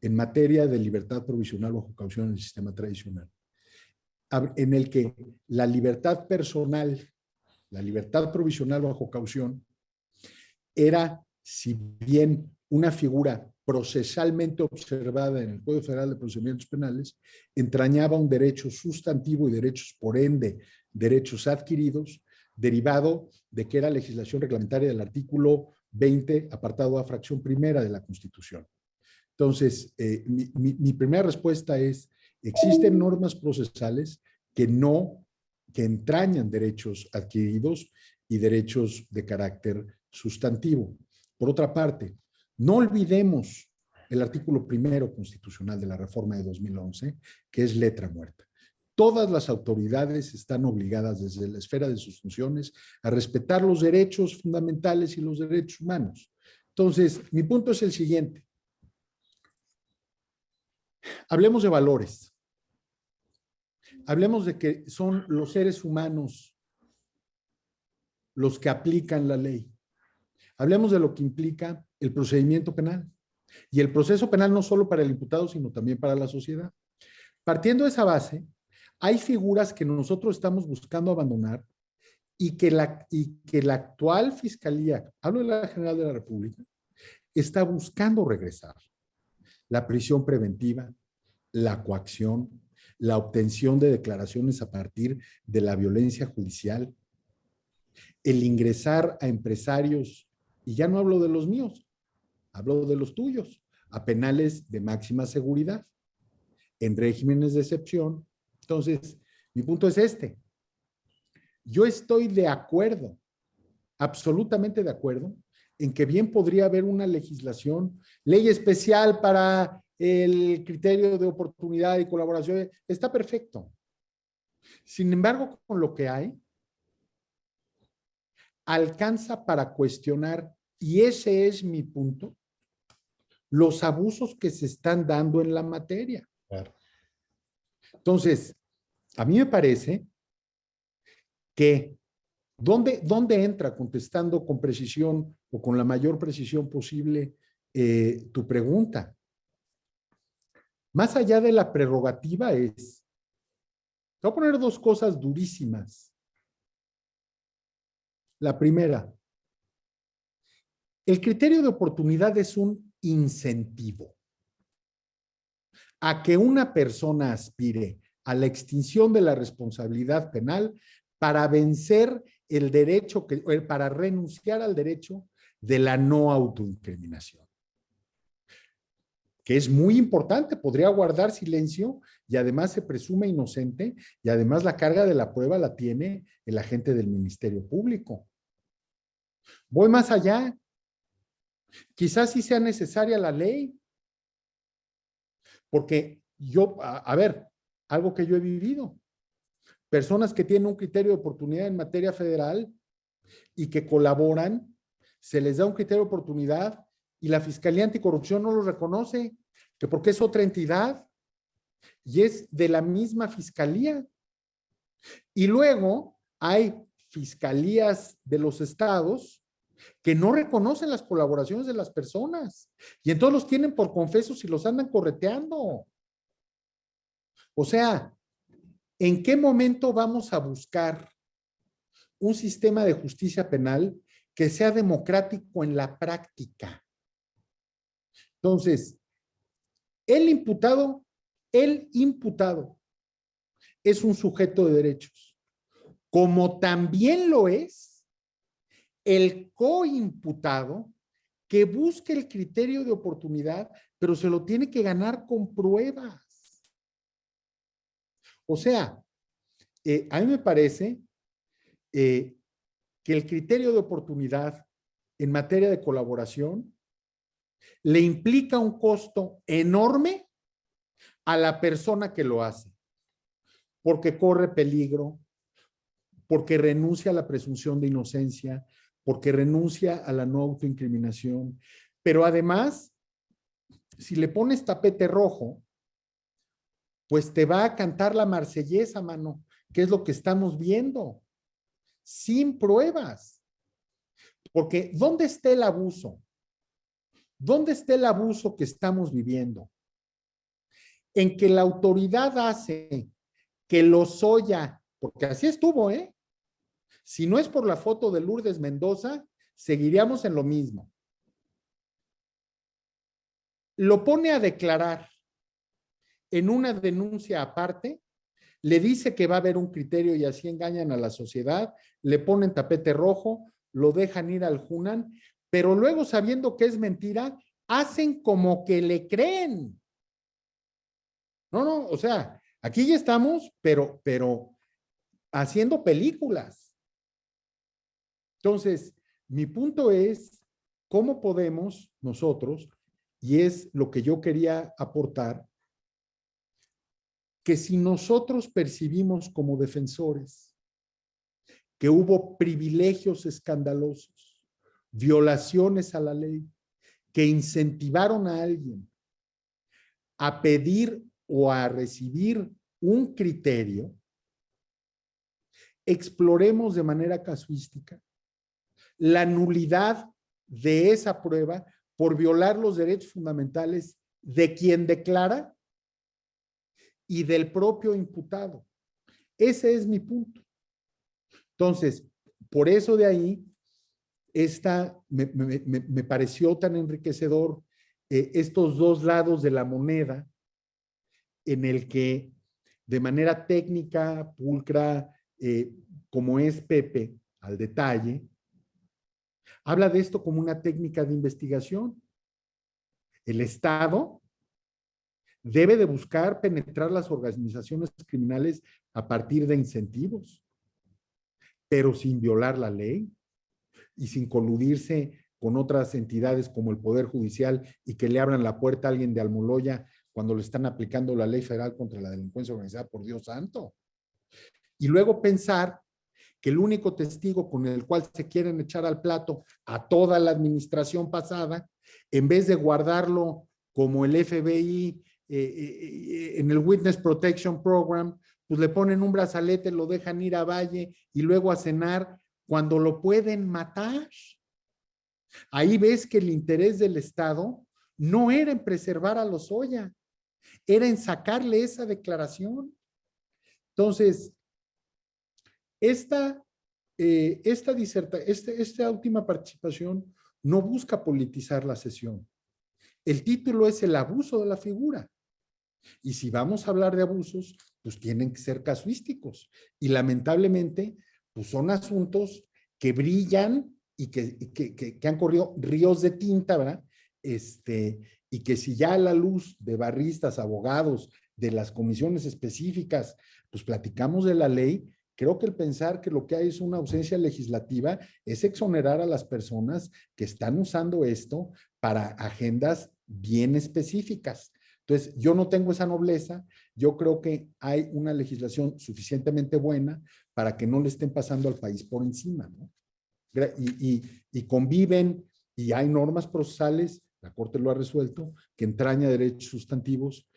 en materia de libertad provisional bajo caución en el sistema tradicional, en el que la libertad personal, la libertad provisional bajo caución, era, si bien una figura procesalmente observada en el Código Federal de Procedimientos Penales, entrañaba un derecho sustantivo y derechos, por ende, derechos adquiridos, derivado de que era legislación reglamentaria del artículo 20, apartado A, fracción primera de la Constitución. Entonces, mi primera respuesta es, Existen normas procesales que entrañan derechos adquiridos y derechos de carácter sustantivo. Por otra parte, no olvidemos el artículo 1º constitucional de la reforma de 2011, que es letra muerta. Todas las autoridades están obligadas desde la esfera de sus funciones a respetar los derechos fundamentales y los derechos humanos. Entonces, mi punto es el siguiente. Hablemos de valores. Hablemos de que son los seres humanos los que aplican la ley. Hablemos de lo que implica el procedimiento penal. Y el proceso penal no solo para el imputado, sino también para la sociedad. Partiendo de esa base, hay figuras que nosotros estamos buscando abandonar y que la actual Fiscalía, hablo de la General de la República, está buscando regresar. La prisión preventiva, la coacción, la obtención de declaraciones a partir de la violencia judicial, el ingresar a empresarios, y ya no hablo de los míos, hablo de los tuyos, a penales de máxima seguridad, en regímenes de excepción. Entonces, mi punto es este. Yo estoy de acuerdo, absolutamente de acuerdo, en que bien podría haber una legislación, ley especial para el criterio de oportunidad y colaboración, está perfecto. Sin embargo, con lo que hay, alcanza para cuestionar, y ese es mi punto, los abusos que se están dando en la materia. Claro. Entonces, a mí me parece que ¿dónde entra, contestando con precisión o con la mayor precisión posible tu pregunta? Más allá de la prerrogativa es, te voy a poner dos cosas durísimas. La primera, el criterio de oportunidad es un incentivo a que una persona aspire a la extinción de la responsabilidad penal para vencer el derecho, para renunciar al derecho de la no autoincriminación, que es muy importante. Podría guardar silencio y además se presume inocente y además la carga de la prueba la tiene el agente del Ministerio Público. Voy más allá. Quizás sí sea necesaria la ley, porque a ver, algo que yo he vivido, personas que tienen un criterio de oportunidad en materia federal y que colaboran, se les da un criterio de oportunidad y la Fiscalía Anticorrupción no lo reconoce, que porque es otra entidad y es de la misma fiscalía. Y luego hay fiscalías de los estados que no reconocen las colaboraciones de las personas y entonces los tienen por confesos y los andan correteando. O sea, ¿en qué momento vamos a buscar un sistema de justicia penal que sea democrático en la práctica? Entonces, el imputado es un sujeto de derechos, como también lo es el coimputado que busque el criterio de oportunidad, pero se lo tiene que ganar con pruebas. O sea, a mí me parece que el criterio de oportunidad en materia de colaboración le implica un costo enorme a la persona que lo hace, porque corre peligro, porque renuncia a la presunción de inocencia, porque renuncia a la no autoincriminación, pero además, si le pones tapete rojo, pues te va a cantar la marsellesa, mano, que es lo que estamos viendo, sin pruebas. Porque ¿dónde está el abuso? ¿Dónde está el abuso que estamos viviendo? En que la autoridad hace que Lozoya, porque así estuvo, si no es por la foto de Lourdes Mendoza, seguiríamos en lo mismo. Lo pone a declarar en una denuncia aparte, le dice que va a haber un criterio y así engañan a la sociedad, le ponen tapete rojo, lo dejan ir al Junan, pero luego sabiendo que es mentira, hacen como que le creen. No, o sea, aquí ya estamos, pero haciendo películas. Entonces, mi punto es, ¿cómo podemos nosotros, y es lo que yo quería aportar, que si nosotros percibimos como defensores que hubo privilegios escandalosos, violaciones a la ley, que incentivaron a alguien a pedir o a recibir un criterio, exploremos de manera casuística la nulidad de esa prueba por violar los derechos fundamentales de quien declara y del propio imputado. Ese es mi punto. Entonces, por eso de ahí, me pareció tan enriquecedor estos dos lados de la moneda en el que de manera técnica, pulcra, como es Pepe, al detalle, habla de esto como una técnica de investigación. El Estado debe de buscar penetrar las organizaciones criminales a partir de incentivos, pero sin violar la ley y sin coludirse con otras entidades como el Poder Judicial y que le abran la puerta a alguien de Almoloya cuando le están aplicando la ley federal contra la delincuencia organizada, por Dios santo. Y luego pensar que el único testigo con el cual se quieren echar al plato a toda la administración pasada, en vez de guardarlo como el FBI en el Witness Protection Program, pues le ponen un brazalete, lo dejan ir a Valle y luego a cenar cuando lo pueden matar. Ahí ves que el interés del Estado no era en preservar a Lozoya, era en sacarle esa declaración. Entonces, esta última participación no busca politizar la sesión. El título es el abuso de la figura. Y si vamos a hablar de abusos, pues tienen que ser casuísticos. Y lamentablemente, pues son asuntos que brillan y que han corrido ríos de tinta, ¿verdad? Y que si ya a la luz de barristas, abogados, de las comisiones específicas, pues platicamos de la ley, creo que el pensar que lo que hay es una ausencia legislativa es exonerar a las personas que están usando esto para agendas bien específicas. Entonces, yo no tengo esa nobleza, yo creo que hay una legislación suficientemente buena para que no le estén pasando al país por encima, ¿no? Y conviven, y hay normas procesales, la Corte lo ha resuelto, que entraña derechos sustantivos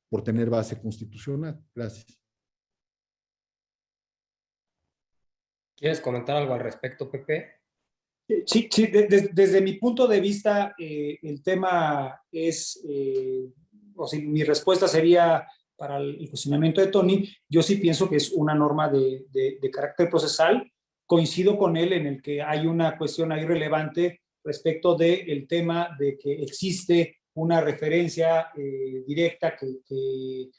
por tener base constitucional. Gracias. ¿Quieres comentar algo al respecto, Pepe? Sí, desde mi punto de vista, el tema es, o sea, mi respuesta sería para el cuestionamiento de Tony, yo sí pienso que es una norma de carácter procesal, coincido con él en el que hay una cuestión ahí relevante respecto del tema de que existe una referencia directa que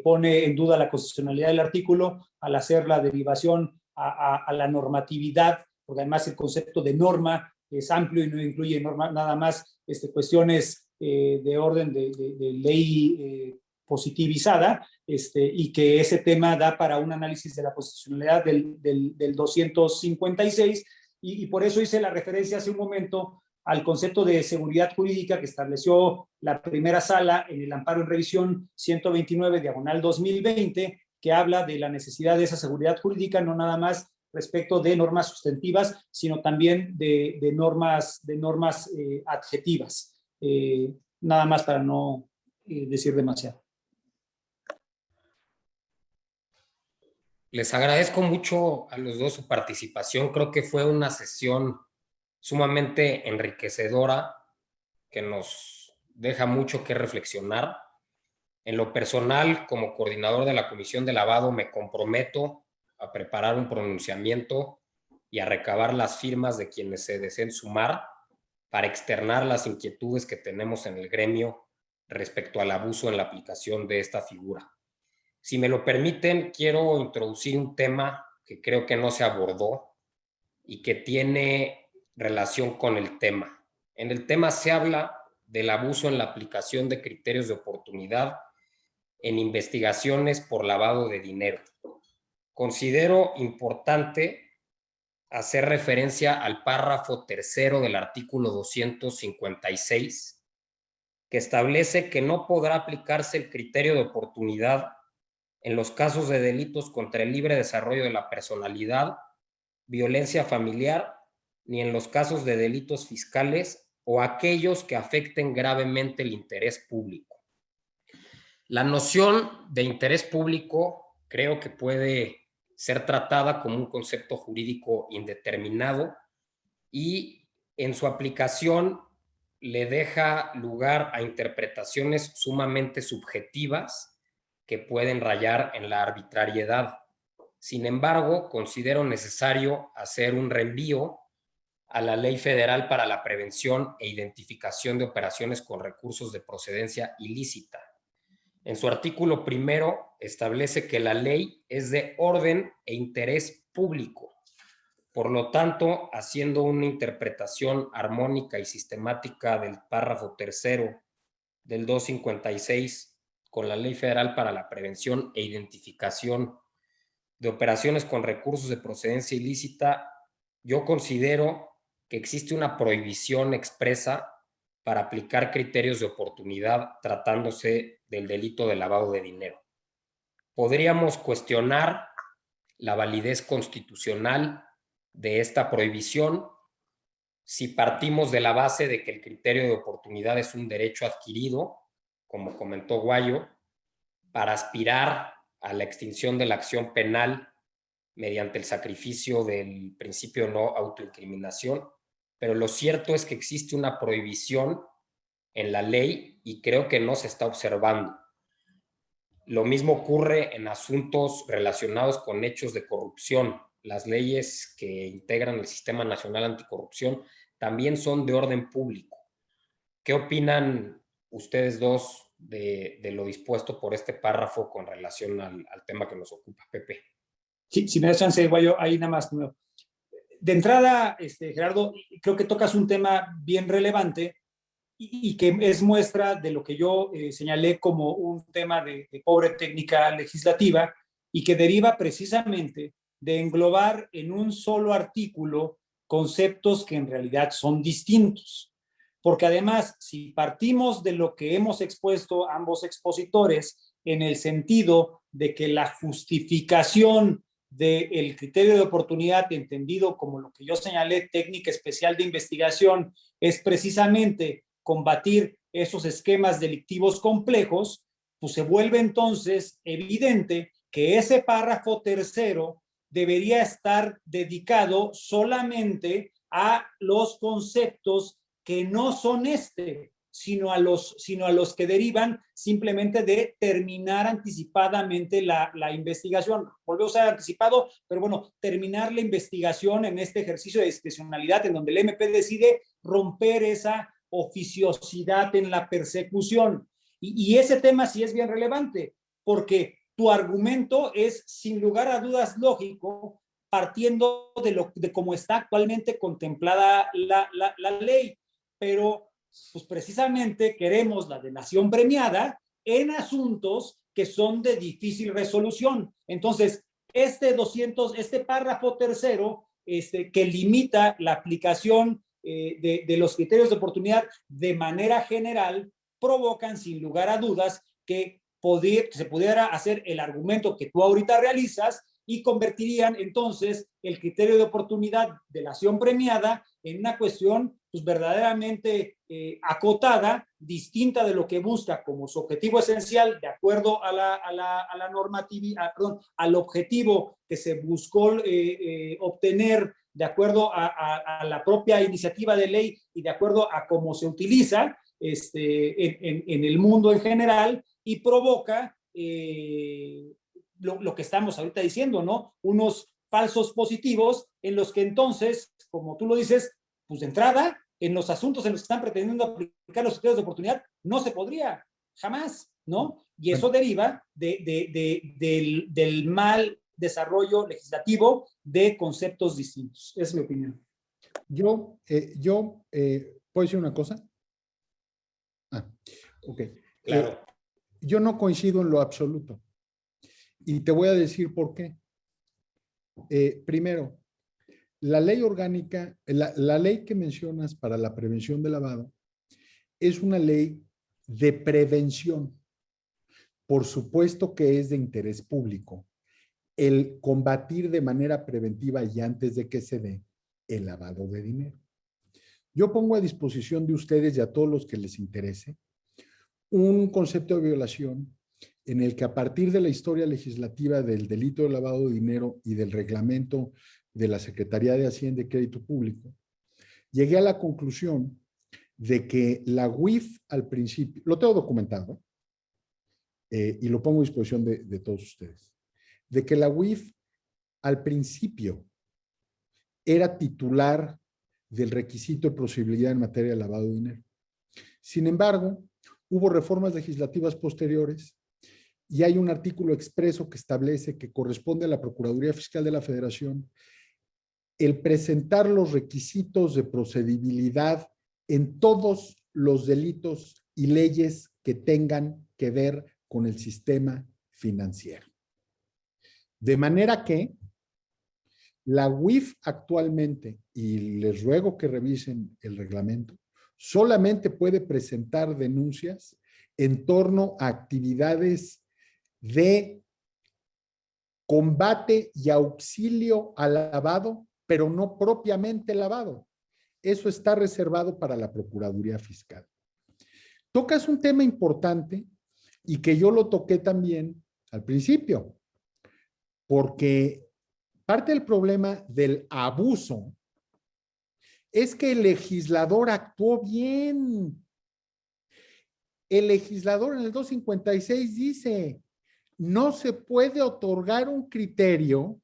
pone en duda la constitucionalidad del artículo al hacer la derivación a la normatividad, porque además el concepto de norma es amplio y no incluye norma, nada más cuestiones de orden de ley positivizada, y que ese tema da para un análisis de la constitucionalidad del 256, y por eso hice la referencia hace un momento al concepto de seguridad jurídica que estableció la primera sala en el amparo en revisión 129/2020, que habla de la necesidad de esa seguridad jurídica, no nada más respecto de normas sustantivas, sino también de normas adjetivas. Nada más para no decir demasiado. Les agradezco mucho a los dos su participación. Creo que fue una sesión sumamente enriquecedora que nos deja mucho que reflexionar. En lo personal, como coordinador de la Comisión de Lavado, me comprometo a preparar un pronunciamiento y a recabar las firmas de quienes se deseen sumar para externar las inquietudes que tenemos en el gremio respecto al abuso en la aplicación de esta figura. Si me lo permiten, quiero introducir un tema que creo que no se abordó y que tiene relación con el tema. En el tema se habla del abuso en la aplicación de criterios de oportunidad en investigaciones por lavado de dinero. Considero importante hacer referencia al párrafo tercero del artículo 256, que establece que no podrá aplicarse el criterio de oportunidad en los casos de delitos contra el libre desarrollo de la personalidad, violencia familiar, ni en los casos de delitos fiscales o aquellos que afecten gravemente el interés público. La noción de interés público creo que puede ser tratada como un concepto jurídico indeterminado y en su aplicación le deja lugar a interpretaciones sumamente subjetivas que pueden rayar en la arbitrariedad. Sin embargo, considero necesario hacer un reenvío a la Ley Federal para la Prevención e Identificación de Operaciones con Recursos de Procedencia Ilícita. En su artículo primero establece que la ley es de orden e interés público. Por lo tanto, haciendo una interpretación armónica y sistemática del párrafo tercero del 256 con la Ley Federal para la Prevención e Identificación de Operaciones con Recursos de Procedencia Ilícita, yo considero que existe una prohibición expresa para aplicar criterios de oportunidad tratándose del delito de lavado de dinero. Podríamos cuestionar la validez constitucional de esta prohibición si partimos de la base de que el criterio de oportunidad es un derecho adquirido, como comentó Guayo, para aspirar a la extinción de la acción penal mediante el sacrificio del principio de no autoincriminación, pero lo cierto es que existe una prohibición en la ley y creo que no se está observando. Lo mismo ocurre en asuntos relacionados con hechos de corrupción. Las leyes que integran el Sistema Nacional Anticorrupción también son de orden público. ¿Qué opinan ustedes dos de lo dispuesto por este párrafo con relación al tema que nos ocupa, Pepe? Sí, si me das chance, Guayo, ahí nada más. De entrada, Gerardo, creo que tocas un tema bien relevante y que es muestra de lo que yo señalé como un tema de pobre técnica legislativa y que deriva precisamente de englobar en un solo artículo conceptos que en realidad son distintos. Porque además, si partimos de lo que hemos expuesto ambos expositores en el sentido de que la justificación del criterio de oportunidad, entendido como lo que yo señalé, técnica especial de investigación, es precisamente combatir esos esquemas delictivos complejos, pues se vuelve entonces evidente que ese párrafo tercero debería estar dedicado solamente a los conceptos que no son sino a los que derivan simplemente de terminar anticipadamente la investigación. Volvió a ser anticipado, pero bueno, terminar la investigación en este ejercicio de discrecionalidad en donde el MP decide romper esa oficiosidad en la persecución. Y ese tema sí es bien relevante, porque tu argumento es, sin lugar a dudas, lógico, partiendo de cómo está actualmente contemplada la ley, pero pues precisamente queremos la delación premiada en asuntos que son de difícil resolución. Entonces, este párrafo tercero, que limita la aplicación de los criterios de oportunidad de manera general, provocan sin lugar a dudas que se pudiera hacer el argumento que tú ahorita realizas y convertirían entonces el criterio de oportunidad de la acción premiada en una cuestión pues verdaderamente acotada, distinta de lo que busca como su objetivo esencial, de acuerdo a la normatividad, perdón, al objetivo que se buscó obtener de acuerdo a la propia iniciativa de ley y de acuerdo a cómo se utiliza en el mundo en general, y provoca lo que estamos ahorita diciendo, ¿no? Unos falsos positivos en los que entonces, como tú lo dices, pues de entrada, en los asuntos en los que están pretendiendo aplicar los criterios de oportunidad, no se podría, jamás, ¿no? Y eso deriva del mal desarrollo legislativo de conceptos distintos. Esa es mi opinión. ¿Puedo decir una cosa? Ok. Claro. yo no coincido en lo absoluto. Y te voy a decir por qué. Primero, la ley orgánica, la ley que mencionas para la prevención del lavado es una ley de prevención. Por supuesto que es de interés público el combatir de manera preventiva y antes de que se dé el lavado de dinero. Yo pongo a disposición de ustedes y a todos los que les interese un concepto de violación en el que a partir de la historia legislativa del delito de lavado de dinero y del reglamento de la Secretaría de Hacienda y Crédito Público, llegué a la conclusión de que la UIF al principio, lo tengo documentado y lo pongo a disposición de todos ustedes, de que la UIF al principio era titular del requisito de procedibilidad en materia de lavado de dinero. Sin embargo, hubo reformas legislativas posteriores y hay un artículo expreso que establece que corresponde a la Procuraduría Fiscal de la Federación el presentar los requisitos de procedibilidad en todos los delitos y leyes que tengan que ver con el sistema financiero. De manera que la UIF actualmente, y les ruego que revisen el reglamento, solamente puede presentar denuncias en torno a actividades de combate y auxilio al lavado, pero no propiamente lavado. Eso está reservado para la Procuraduría Fiscal. Tocas un tema importante y que yo lo toqué también al principio, porque parte del problema del abuso es que el legislador actuó bien. El legislador en el 256 dice, no se puede otorgar un criterio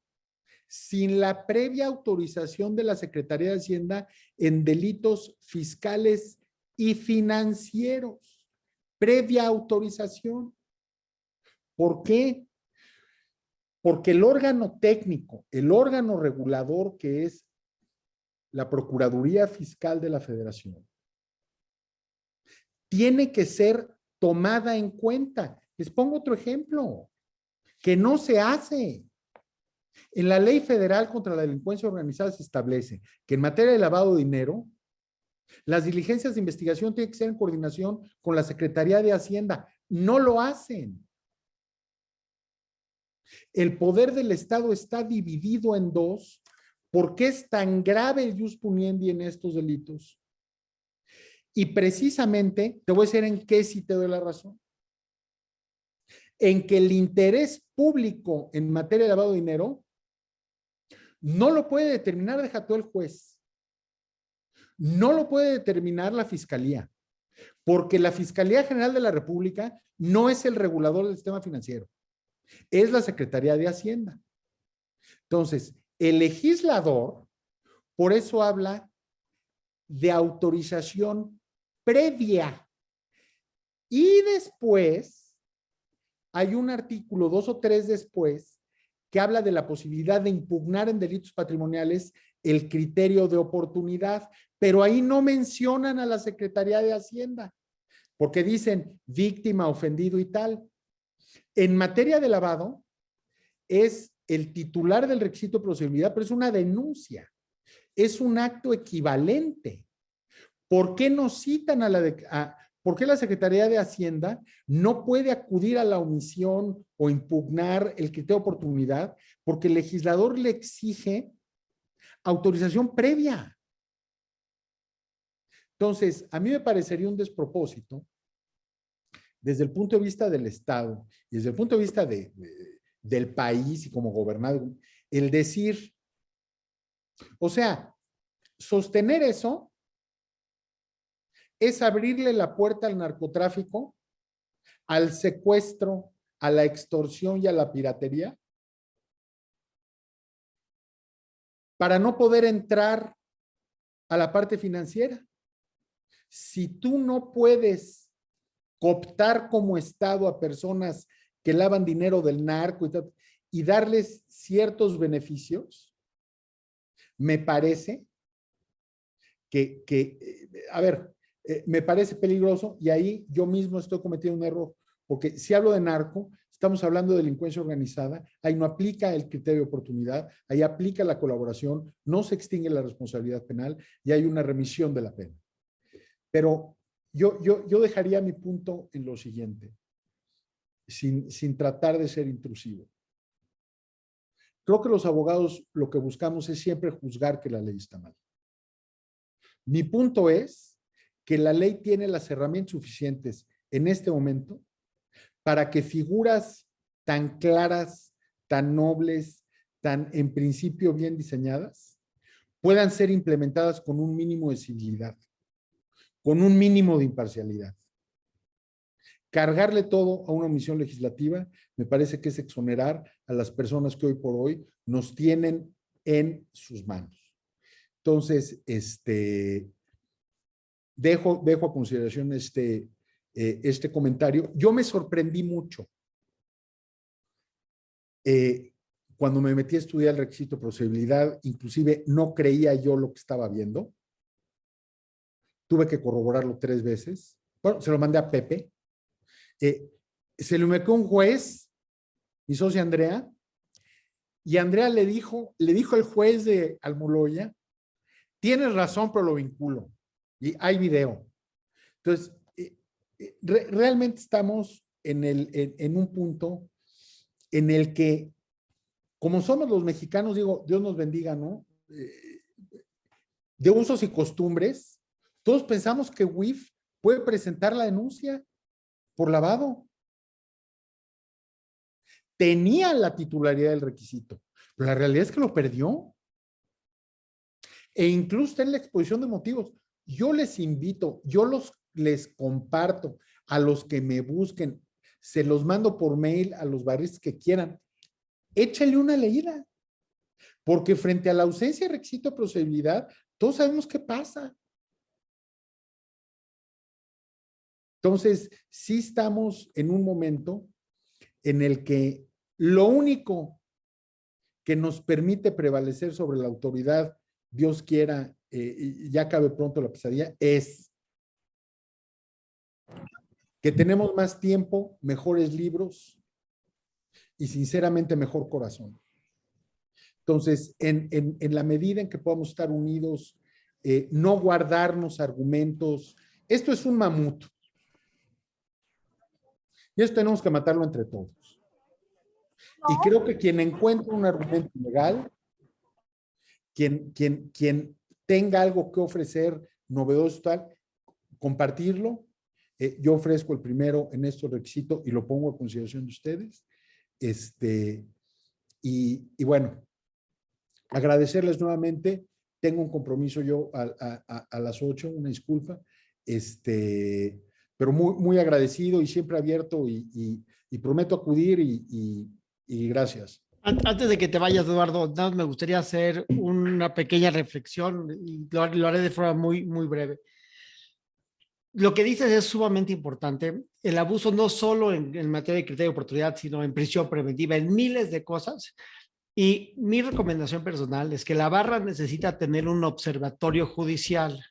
sin la previa autorización de la Secretaría de Hacienda en delitos fiscales y financieros. Previa autorización. ¿Por qué? Porque el órgano técnico, el órgano regulador que es la Procuraduría Fiscal de la Federación, tiene que ser tomada en cuenta. Les pongo otro ejemplo, que no se hace. En la Ley Federal contra la Delincuencia Organizada se establece que en materia de lavado de dinero, las diligencias de investigación tienen que ser en coordinación con la Secretaría de Hacienda. No lo hacen. El poder del Estado está dividido en dos. ¿Por qué es tan grave el ius puniendi en estos delitos? Y precisamente, te voy a decir en qué sí te doy la razón. En que el interés público en materia de lavado de dinero no lo puede determinar, deja todo el juez. No lo puede determinar la Fiscalía, porque la Fiscalía General de la República no es el regulador del sistema financiero, es la Secretaría de Hacienda. Entonces, el legislador, por eso habla de autorización previa. Y después, hay un artículo 2 o 3 después, que habla de la posibilidad de impugnar en delitos patrimoniales el criterio de oportunidad, pero ahí no mencionan a la Secretaría de Hacienda, porque dicen víctima, ofendido y tal. En materia de lavado, es el titular del requisito de procedibilidad, pero es una denuncia, es un acto equivalente. ¿Por qué no citan por qué la Secretaría de Hacienda no puede acudir a la omisión o impugnar el criterio de oportunidad? Porque el legislador le exige autorización previa. Entonces, a mí me parecería un despropósito desde el punto de vista del Estado y desde el punto de vista del país y como gobernado, el decir, o sea, sostener eso es abrirle la puerta al narcotráfico, al secuestro, a la extorsión y a la piratería, para no poder entrar a la parte financiera. Si tú no puedes cooptar como Estado a personas que lavan dinero del narco y darles ciertos beneficios, me parece a ver, me parece peligroso y ahí yo mismo estoy cometiendo un error, porque si hablo de narco, estamos hablando de delincuencia organizada, ahí no aplica el criterio de oportunidad, ahí aplica la colaboración, no se extingue la responsabilidad penal y hay una remisión de la pena. Pero yo dejaría mi punto en lo siguiente, sin tratar de ser intrusivo. Creo que los abogados lo que buscamos es siempre juzgar que la ley está mal. Mi punto es que la ley tiene las herramientas suficientes en este momento para que figuras tan claras, tan nobles, tan en principio bien diseñadas, puedan ser implementadas con un mínimo de civilidad, con un mínimo de imparcialidad. Cargarle todo a una omisión legislativa me parece que es exonerar a las personas que hoy por hoy nos tienen en sus manos. Entonces, dejo a consideración este comentario. Yo me sorprendí mucho cuando me metí a estudiar el requisito de procedibilidad, inclusive no creía yo lo que estaba viendo. Tuve que corroborarlo 3 veces. Bueno, se lo mandé a Pepe. Se lo metió un juez, mi socia Andrea, y Andrea le dijo al juez de Almoloya, tienes razón, pero lo vinculo. Y hay video. Entonces, realmente estamos en un punto en el que, como somos los mexicanos, digo, Dios nos bendiga, ¿no? De usos y costumbres, todos pensamos que WIF puede presentar la denuncia por lavado. Tenía la titularidad del requisito, pero la realidad es que lo perdió. E incluso está en la exposición de motivos. Yo les invito, les comparto a los que me busquen, se los mando por mail a los barristas que quieran. Échale una leída, porque frente a la ausencia de requisito de procedibilidad, todos sabemos qué pasa. Entonces, sí estamos en un momento en el que lo único que nos permite prevalecer sobre la autoridad, Dios quiera, ya acabe pronto la pesadilla, es que tenemos más tiempo, mejores libros y sinceramente mejor corazón. Entonces, en la medida en que podamos estar unidos, no guardarnos argumentos, esto es un mamut. Y esto tenemos que matarlo entre todos. Y creo que quien encuentre un argumento legal, quien tenga algo que ofrecer novedoso tal, compartirlo. Yo ofrezco el primero en estos requisitos y lo pongo a consideración de ustedes. Y bueno, agradecerles nuevamente. Tengo un compromiso yo a las 8, una disculpa. Pero muy agradecido y siempre abierto y prometo acudir y gracias. Antes de que te vayas, Eduardo, me gustaría hacer una pequeña reflexión y lo haré de forma muy breve. Lo que dices es sumamente importante. El abuso no solo en materia de criterio de oportunidad, sino en prisión preventiva, en miles de cosas. Y mi recomendación personal es que la barra necesita tener un observatorio judicial.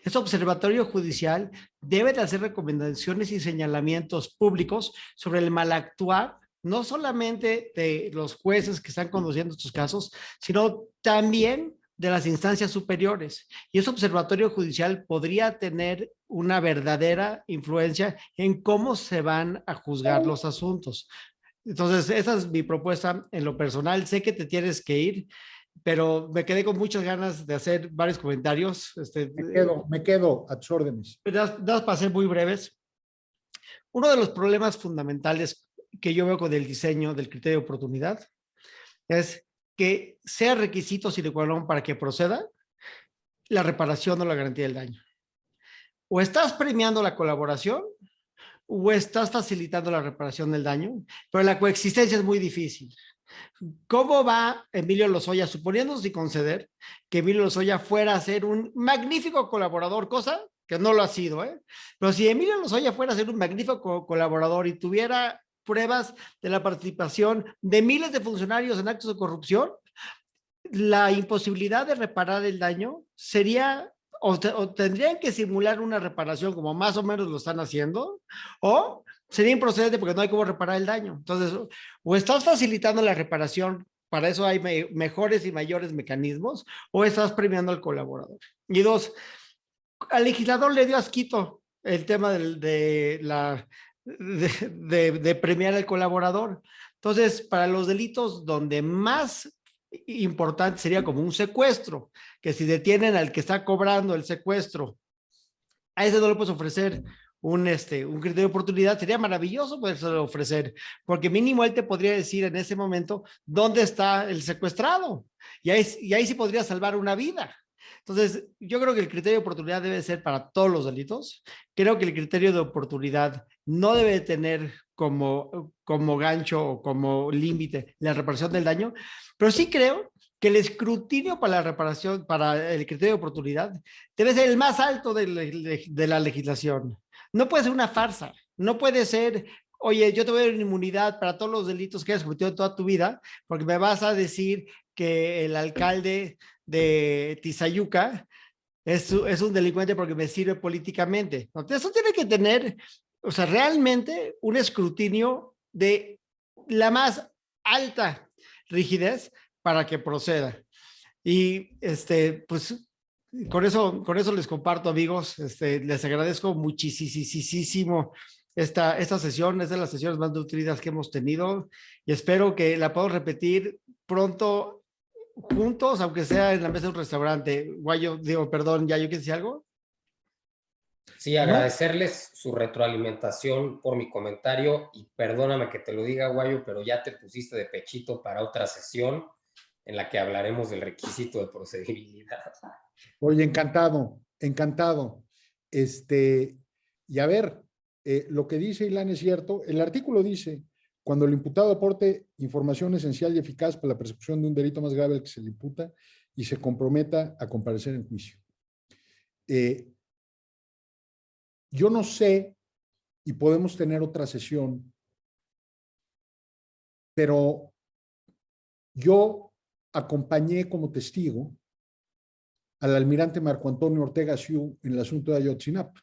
Ese observatorio judicial debe de hacer recomendaciones y señalamientos públicos sobre el mal actuar, no solamente de los jueces que están conduciendo estos casos, sino también de las instancias superiores. Y ese observatorio judicial podría tener una verdadera influencia en cómo se van a juzgar los asuntos. Entonces, esa es mi propuesta en lo personal. Sé que te tienes que ir, pero me quedé con muchas ganas de hacer varios comentarios. Me quedo a tus órdenes. Dados para ser muy breves. Uno de los problemas fundamentales que yo veo con el diseño del criterio de oportunidad es que sea requisito sine qua non para que proceda la reparación o la garantía del daño. O estás premiando la colaboración o estás facilitando la reparación del daño, pero la coexistencia es muy difícil. ¿Cómo va Emilio Lozoya, suponiendo sin conceder que Emilio Lozoya fuera a ser un magnífico colaborador, cosa que no lo ha sido, pero si Emilio Lozoya fuera a ser un magnífico colaborador y tuviera pruebas de la participación de miles de funcionarios en actos de corrupción, la imposibilidad de reparar el daño sería o tendrían que simular una reparación como más o menos lo están haciendo, o sería improcedente porque no hay cómo reparar el daño. Entonces, o estás facilitando la reparación, para eso hay mejores y mayores mecanismos, o estás premiando al colaborador. Y dos, al legislador le dio asquito el tema de premiar al colaborador. Entonces, para los delitos donde más importante sería como un secuestro, que si detienen al que está cobrando el secuestro, a ese no le puedes ofrecer un criterio de oportunidad. Sería maravilloso poderse ofrecer, porque mínimo él te podría decir en ese momento dónde está el secuestrado, y ahí sí podría salvar una vida. Entonces, yo creo que el criterio de oportunidad debe ser para todos los delitos. Creo que el criterio de oportunidad no debe tener como gancho o como límite la reparación del daño, pero sí creo que el escrutinio para la reparación, para el criterio de oportunidad, debe ser el más alto de la legislación. No puede ser una farsa, no puede ser, oye, yo te voy a dar una inmunidad para todos los delitos que hayas cometido toda tu vida, porque me vas a decir que el alcalde de Tizayuca es un delincuente porque me sirve políticamente. Entonces, eso tiene que tener, o sea, realmente un escrutinio de la más alta rigidez para que proceda. Y pues con eso les comparto, amigos. Les agradezco muchísimo esta sesión. Es de las sesiones más nutridas que hemos tenido y espero que la podamos repetir pronto juntos, aunque sea en la mesa de un restaurante. Guayo, perdón, ¿ya yo quieres decir algo? Sí, agradecerles su retroalimentación por mi comentario y perdóname que te lo diga, Guayo, pero ya te pusiste de pechito para otra sesión en la que hablaremos del requisito de procedibilidad. Oye, encantado. Y a ver, lo que dice Ilan es cierto. El artículo dice, cuando el imputado aporte información esencial y eficaz para la persecución de un delito más grave al que se le imputa y se comprometa a comparecer en juicio. Yo no sé, y podemos tener otra sesión, pero yo acompañé como testigo al almirante Marco Antonio Ortega Siu en el asunto de Ayotzinapa.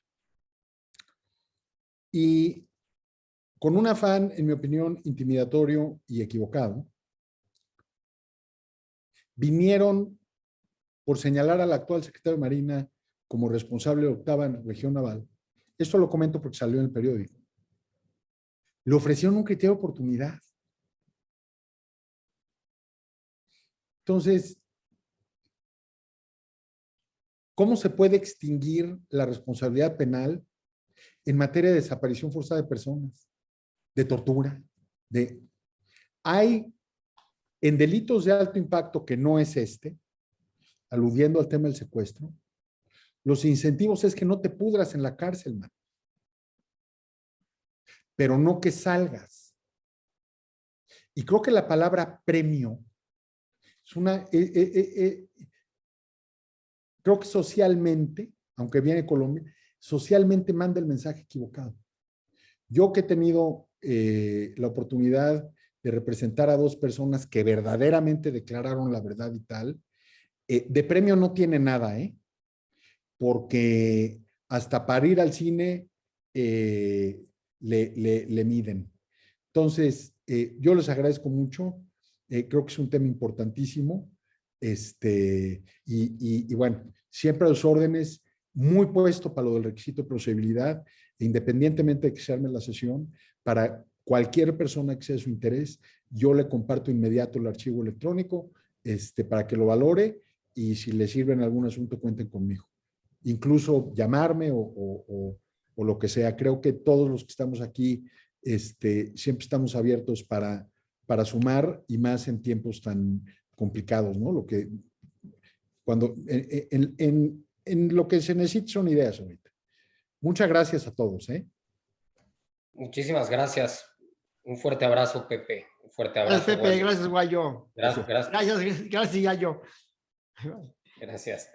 Y con un afán, en mi opinión, intimidatorio y equivocado, vinieron por señalar al actual secretario de Marina como responsable de octava región naval. Esto lo comento porque salió en el periódico. Le ofrecieron un criterio de oportunidad. Entonces, ¿cómo se puede extinguir la responsabilidad penal en materia de desaparición forzada de personas, de tortura? Hay en delitos de alto impacto que no es aludiendo al tema del secuestro, los incentivos es que no te pudras en la cárcel, man, pero no que salgas. Y creo que la palabra premio es creo que socialmente, aunque viene Colombia, socialmente manda el mensaje equivocado. Yo que he tenido la oportunidad de representar a dos personas que verdaderamente declararon la verdad y tal, de premio no tiene nada, porque hasta para ir al cine le miden. Entonces, yo les agradezco mucho, creo que es un tema importantísimo, y bueno, siempre a los órdenes, muy puesto para lo del requisito de procedibilidad, independientemente de que se arme la sesión, para cualquier persona que sea de su interés, yo le comparto inmediato el archivo electrónico, para que lo valore, y si le sirve en algún asunto, cuenten conmigo. Incluso llamarme o lo que sea. Creo que todos los que estamos aquí siempre estamos abiertos para sumar, y más en tiempos tan complicados, ¿no? En lo que se necesita son ideas ahorita. Muchas gracias a todos, Muchísimas gracias. Un fuerte abrazo, Pepe. Un fuerte abrazo. Gracias, Pepe. Gracias, Guayo. Gracias. Gracias, Yayo. Gracias.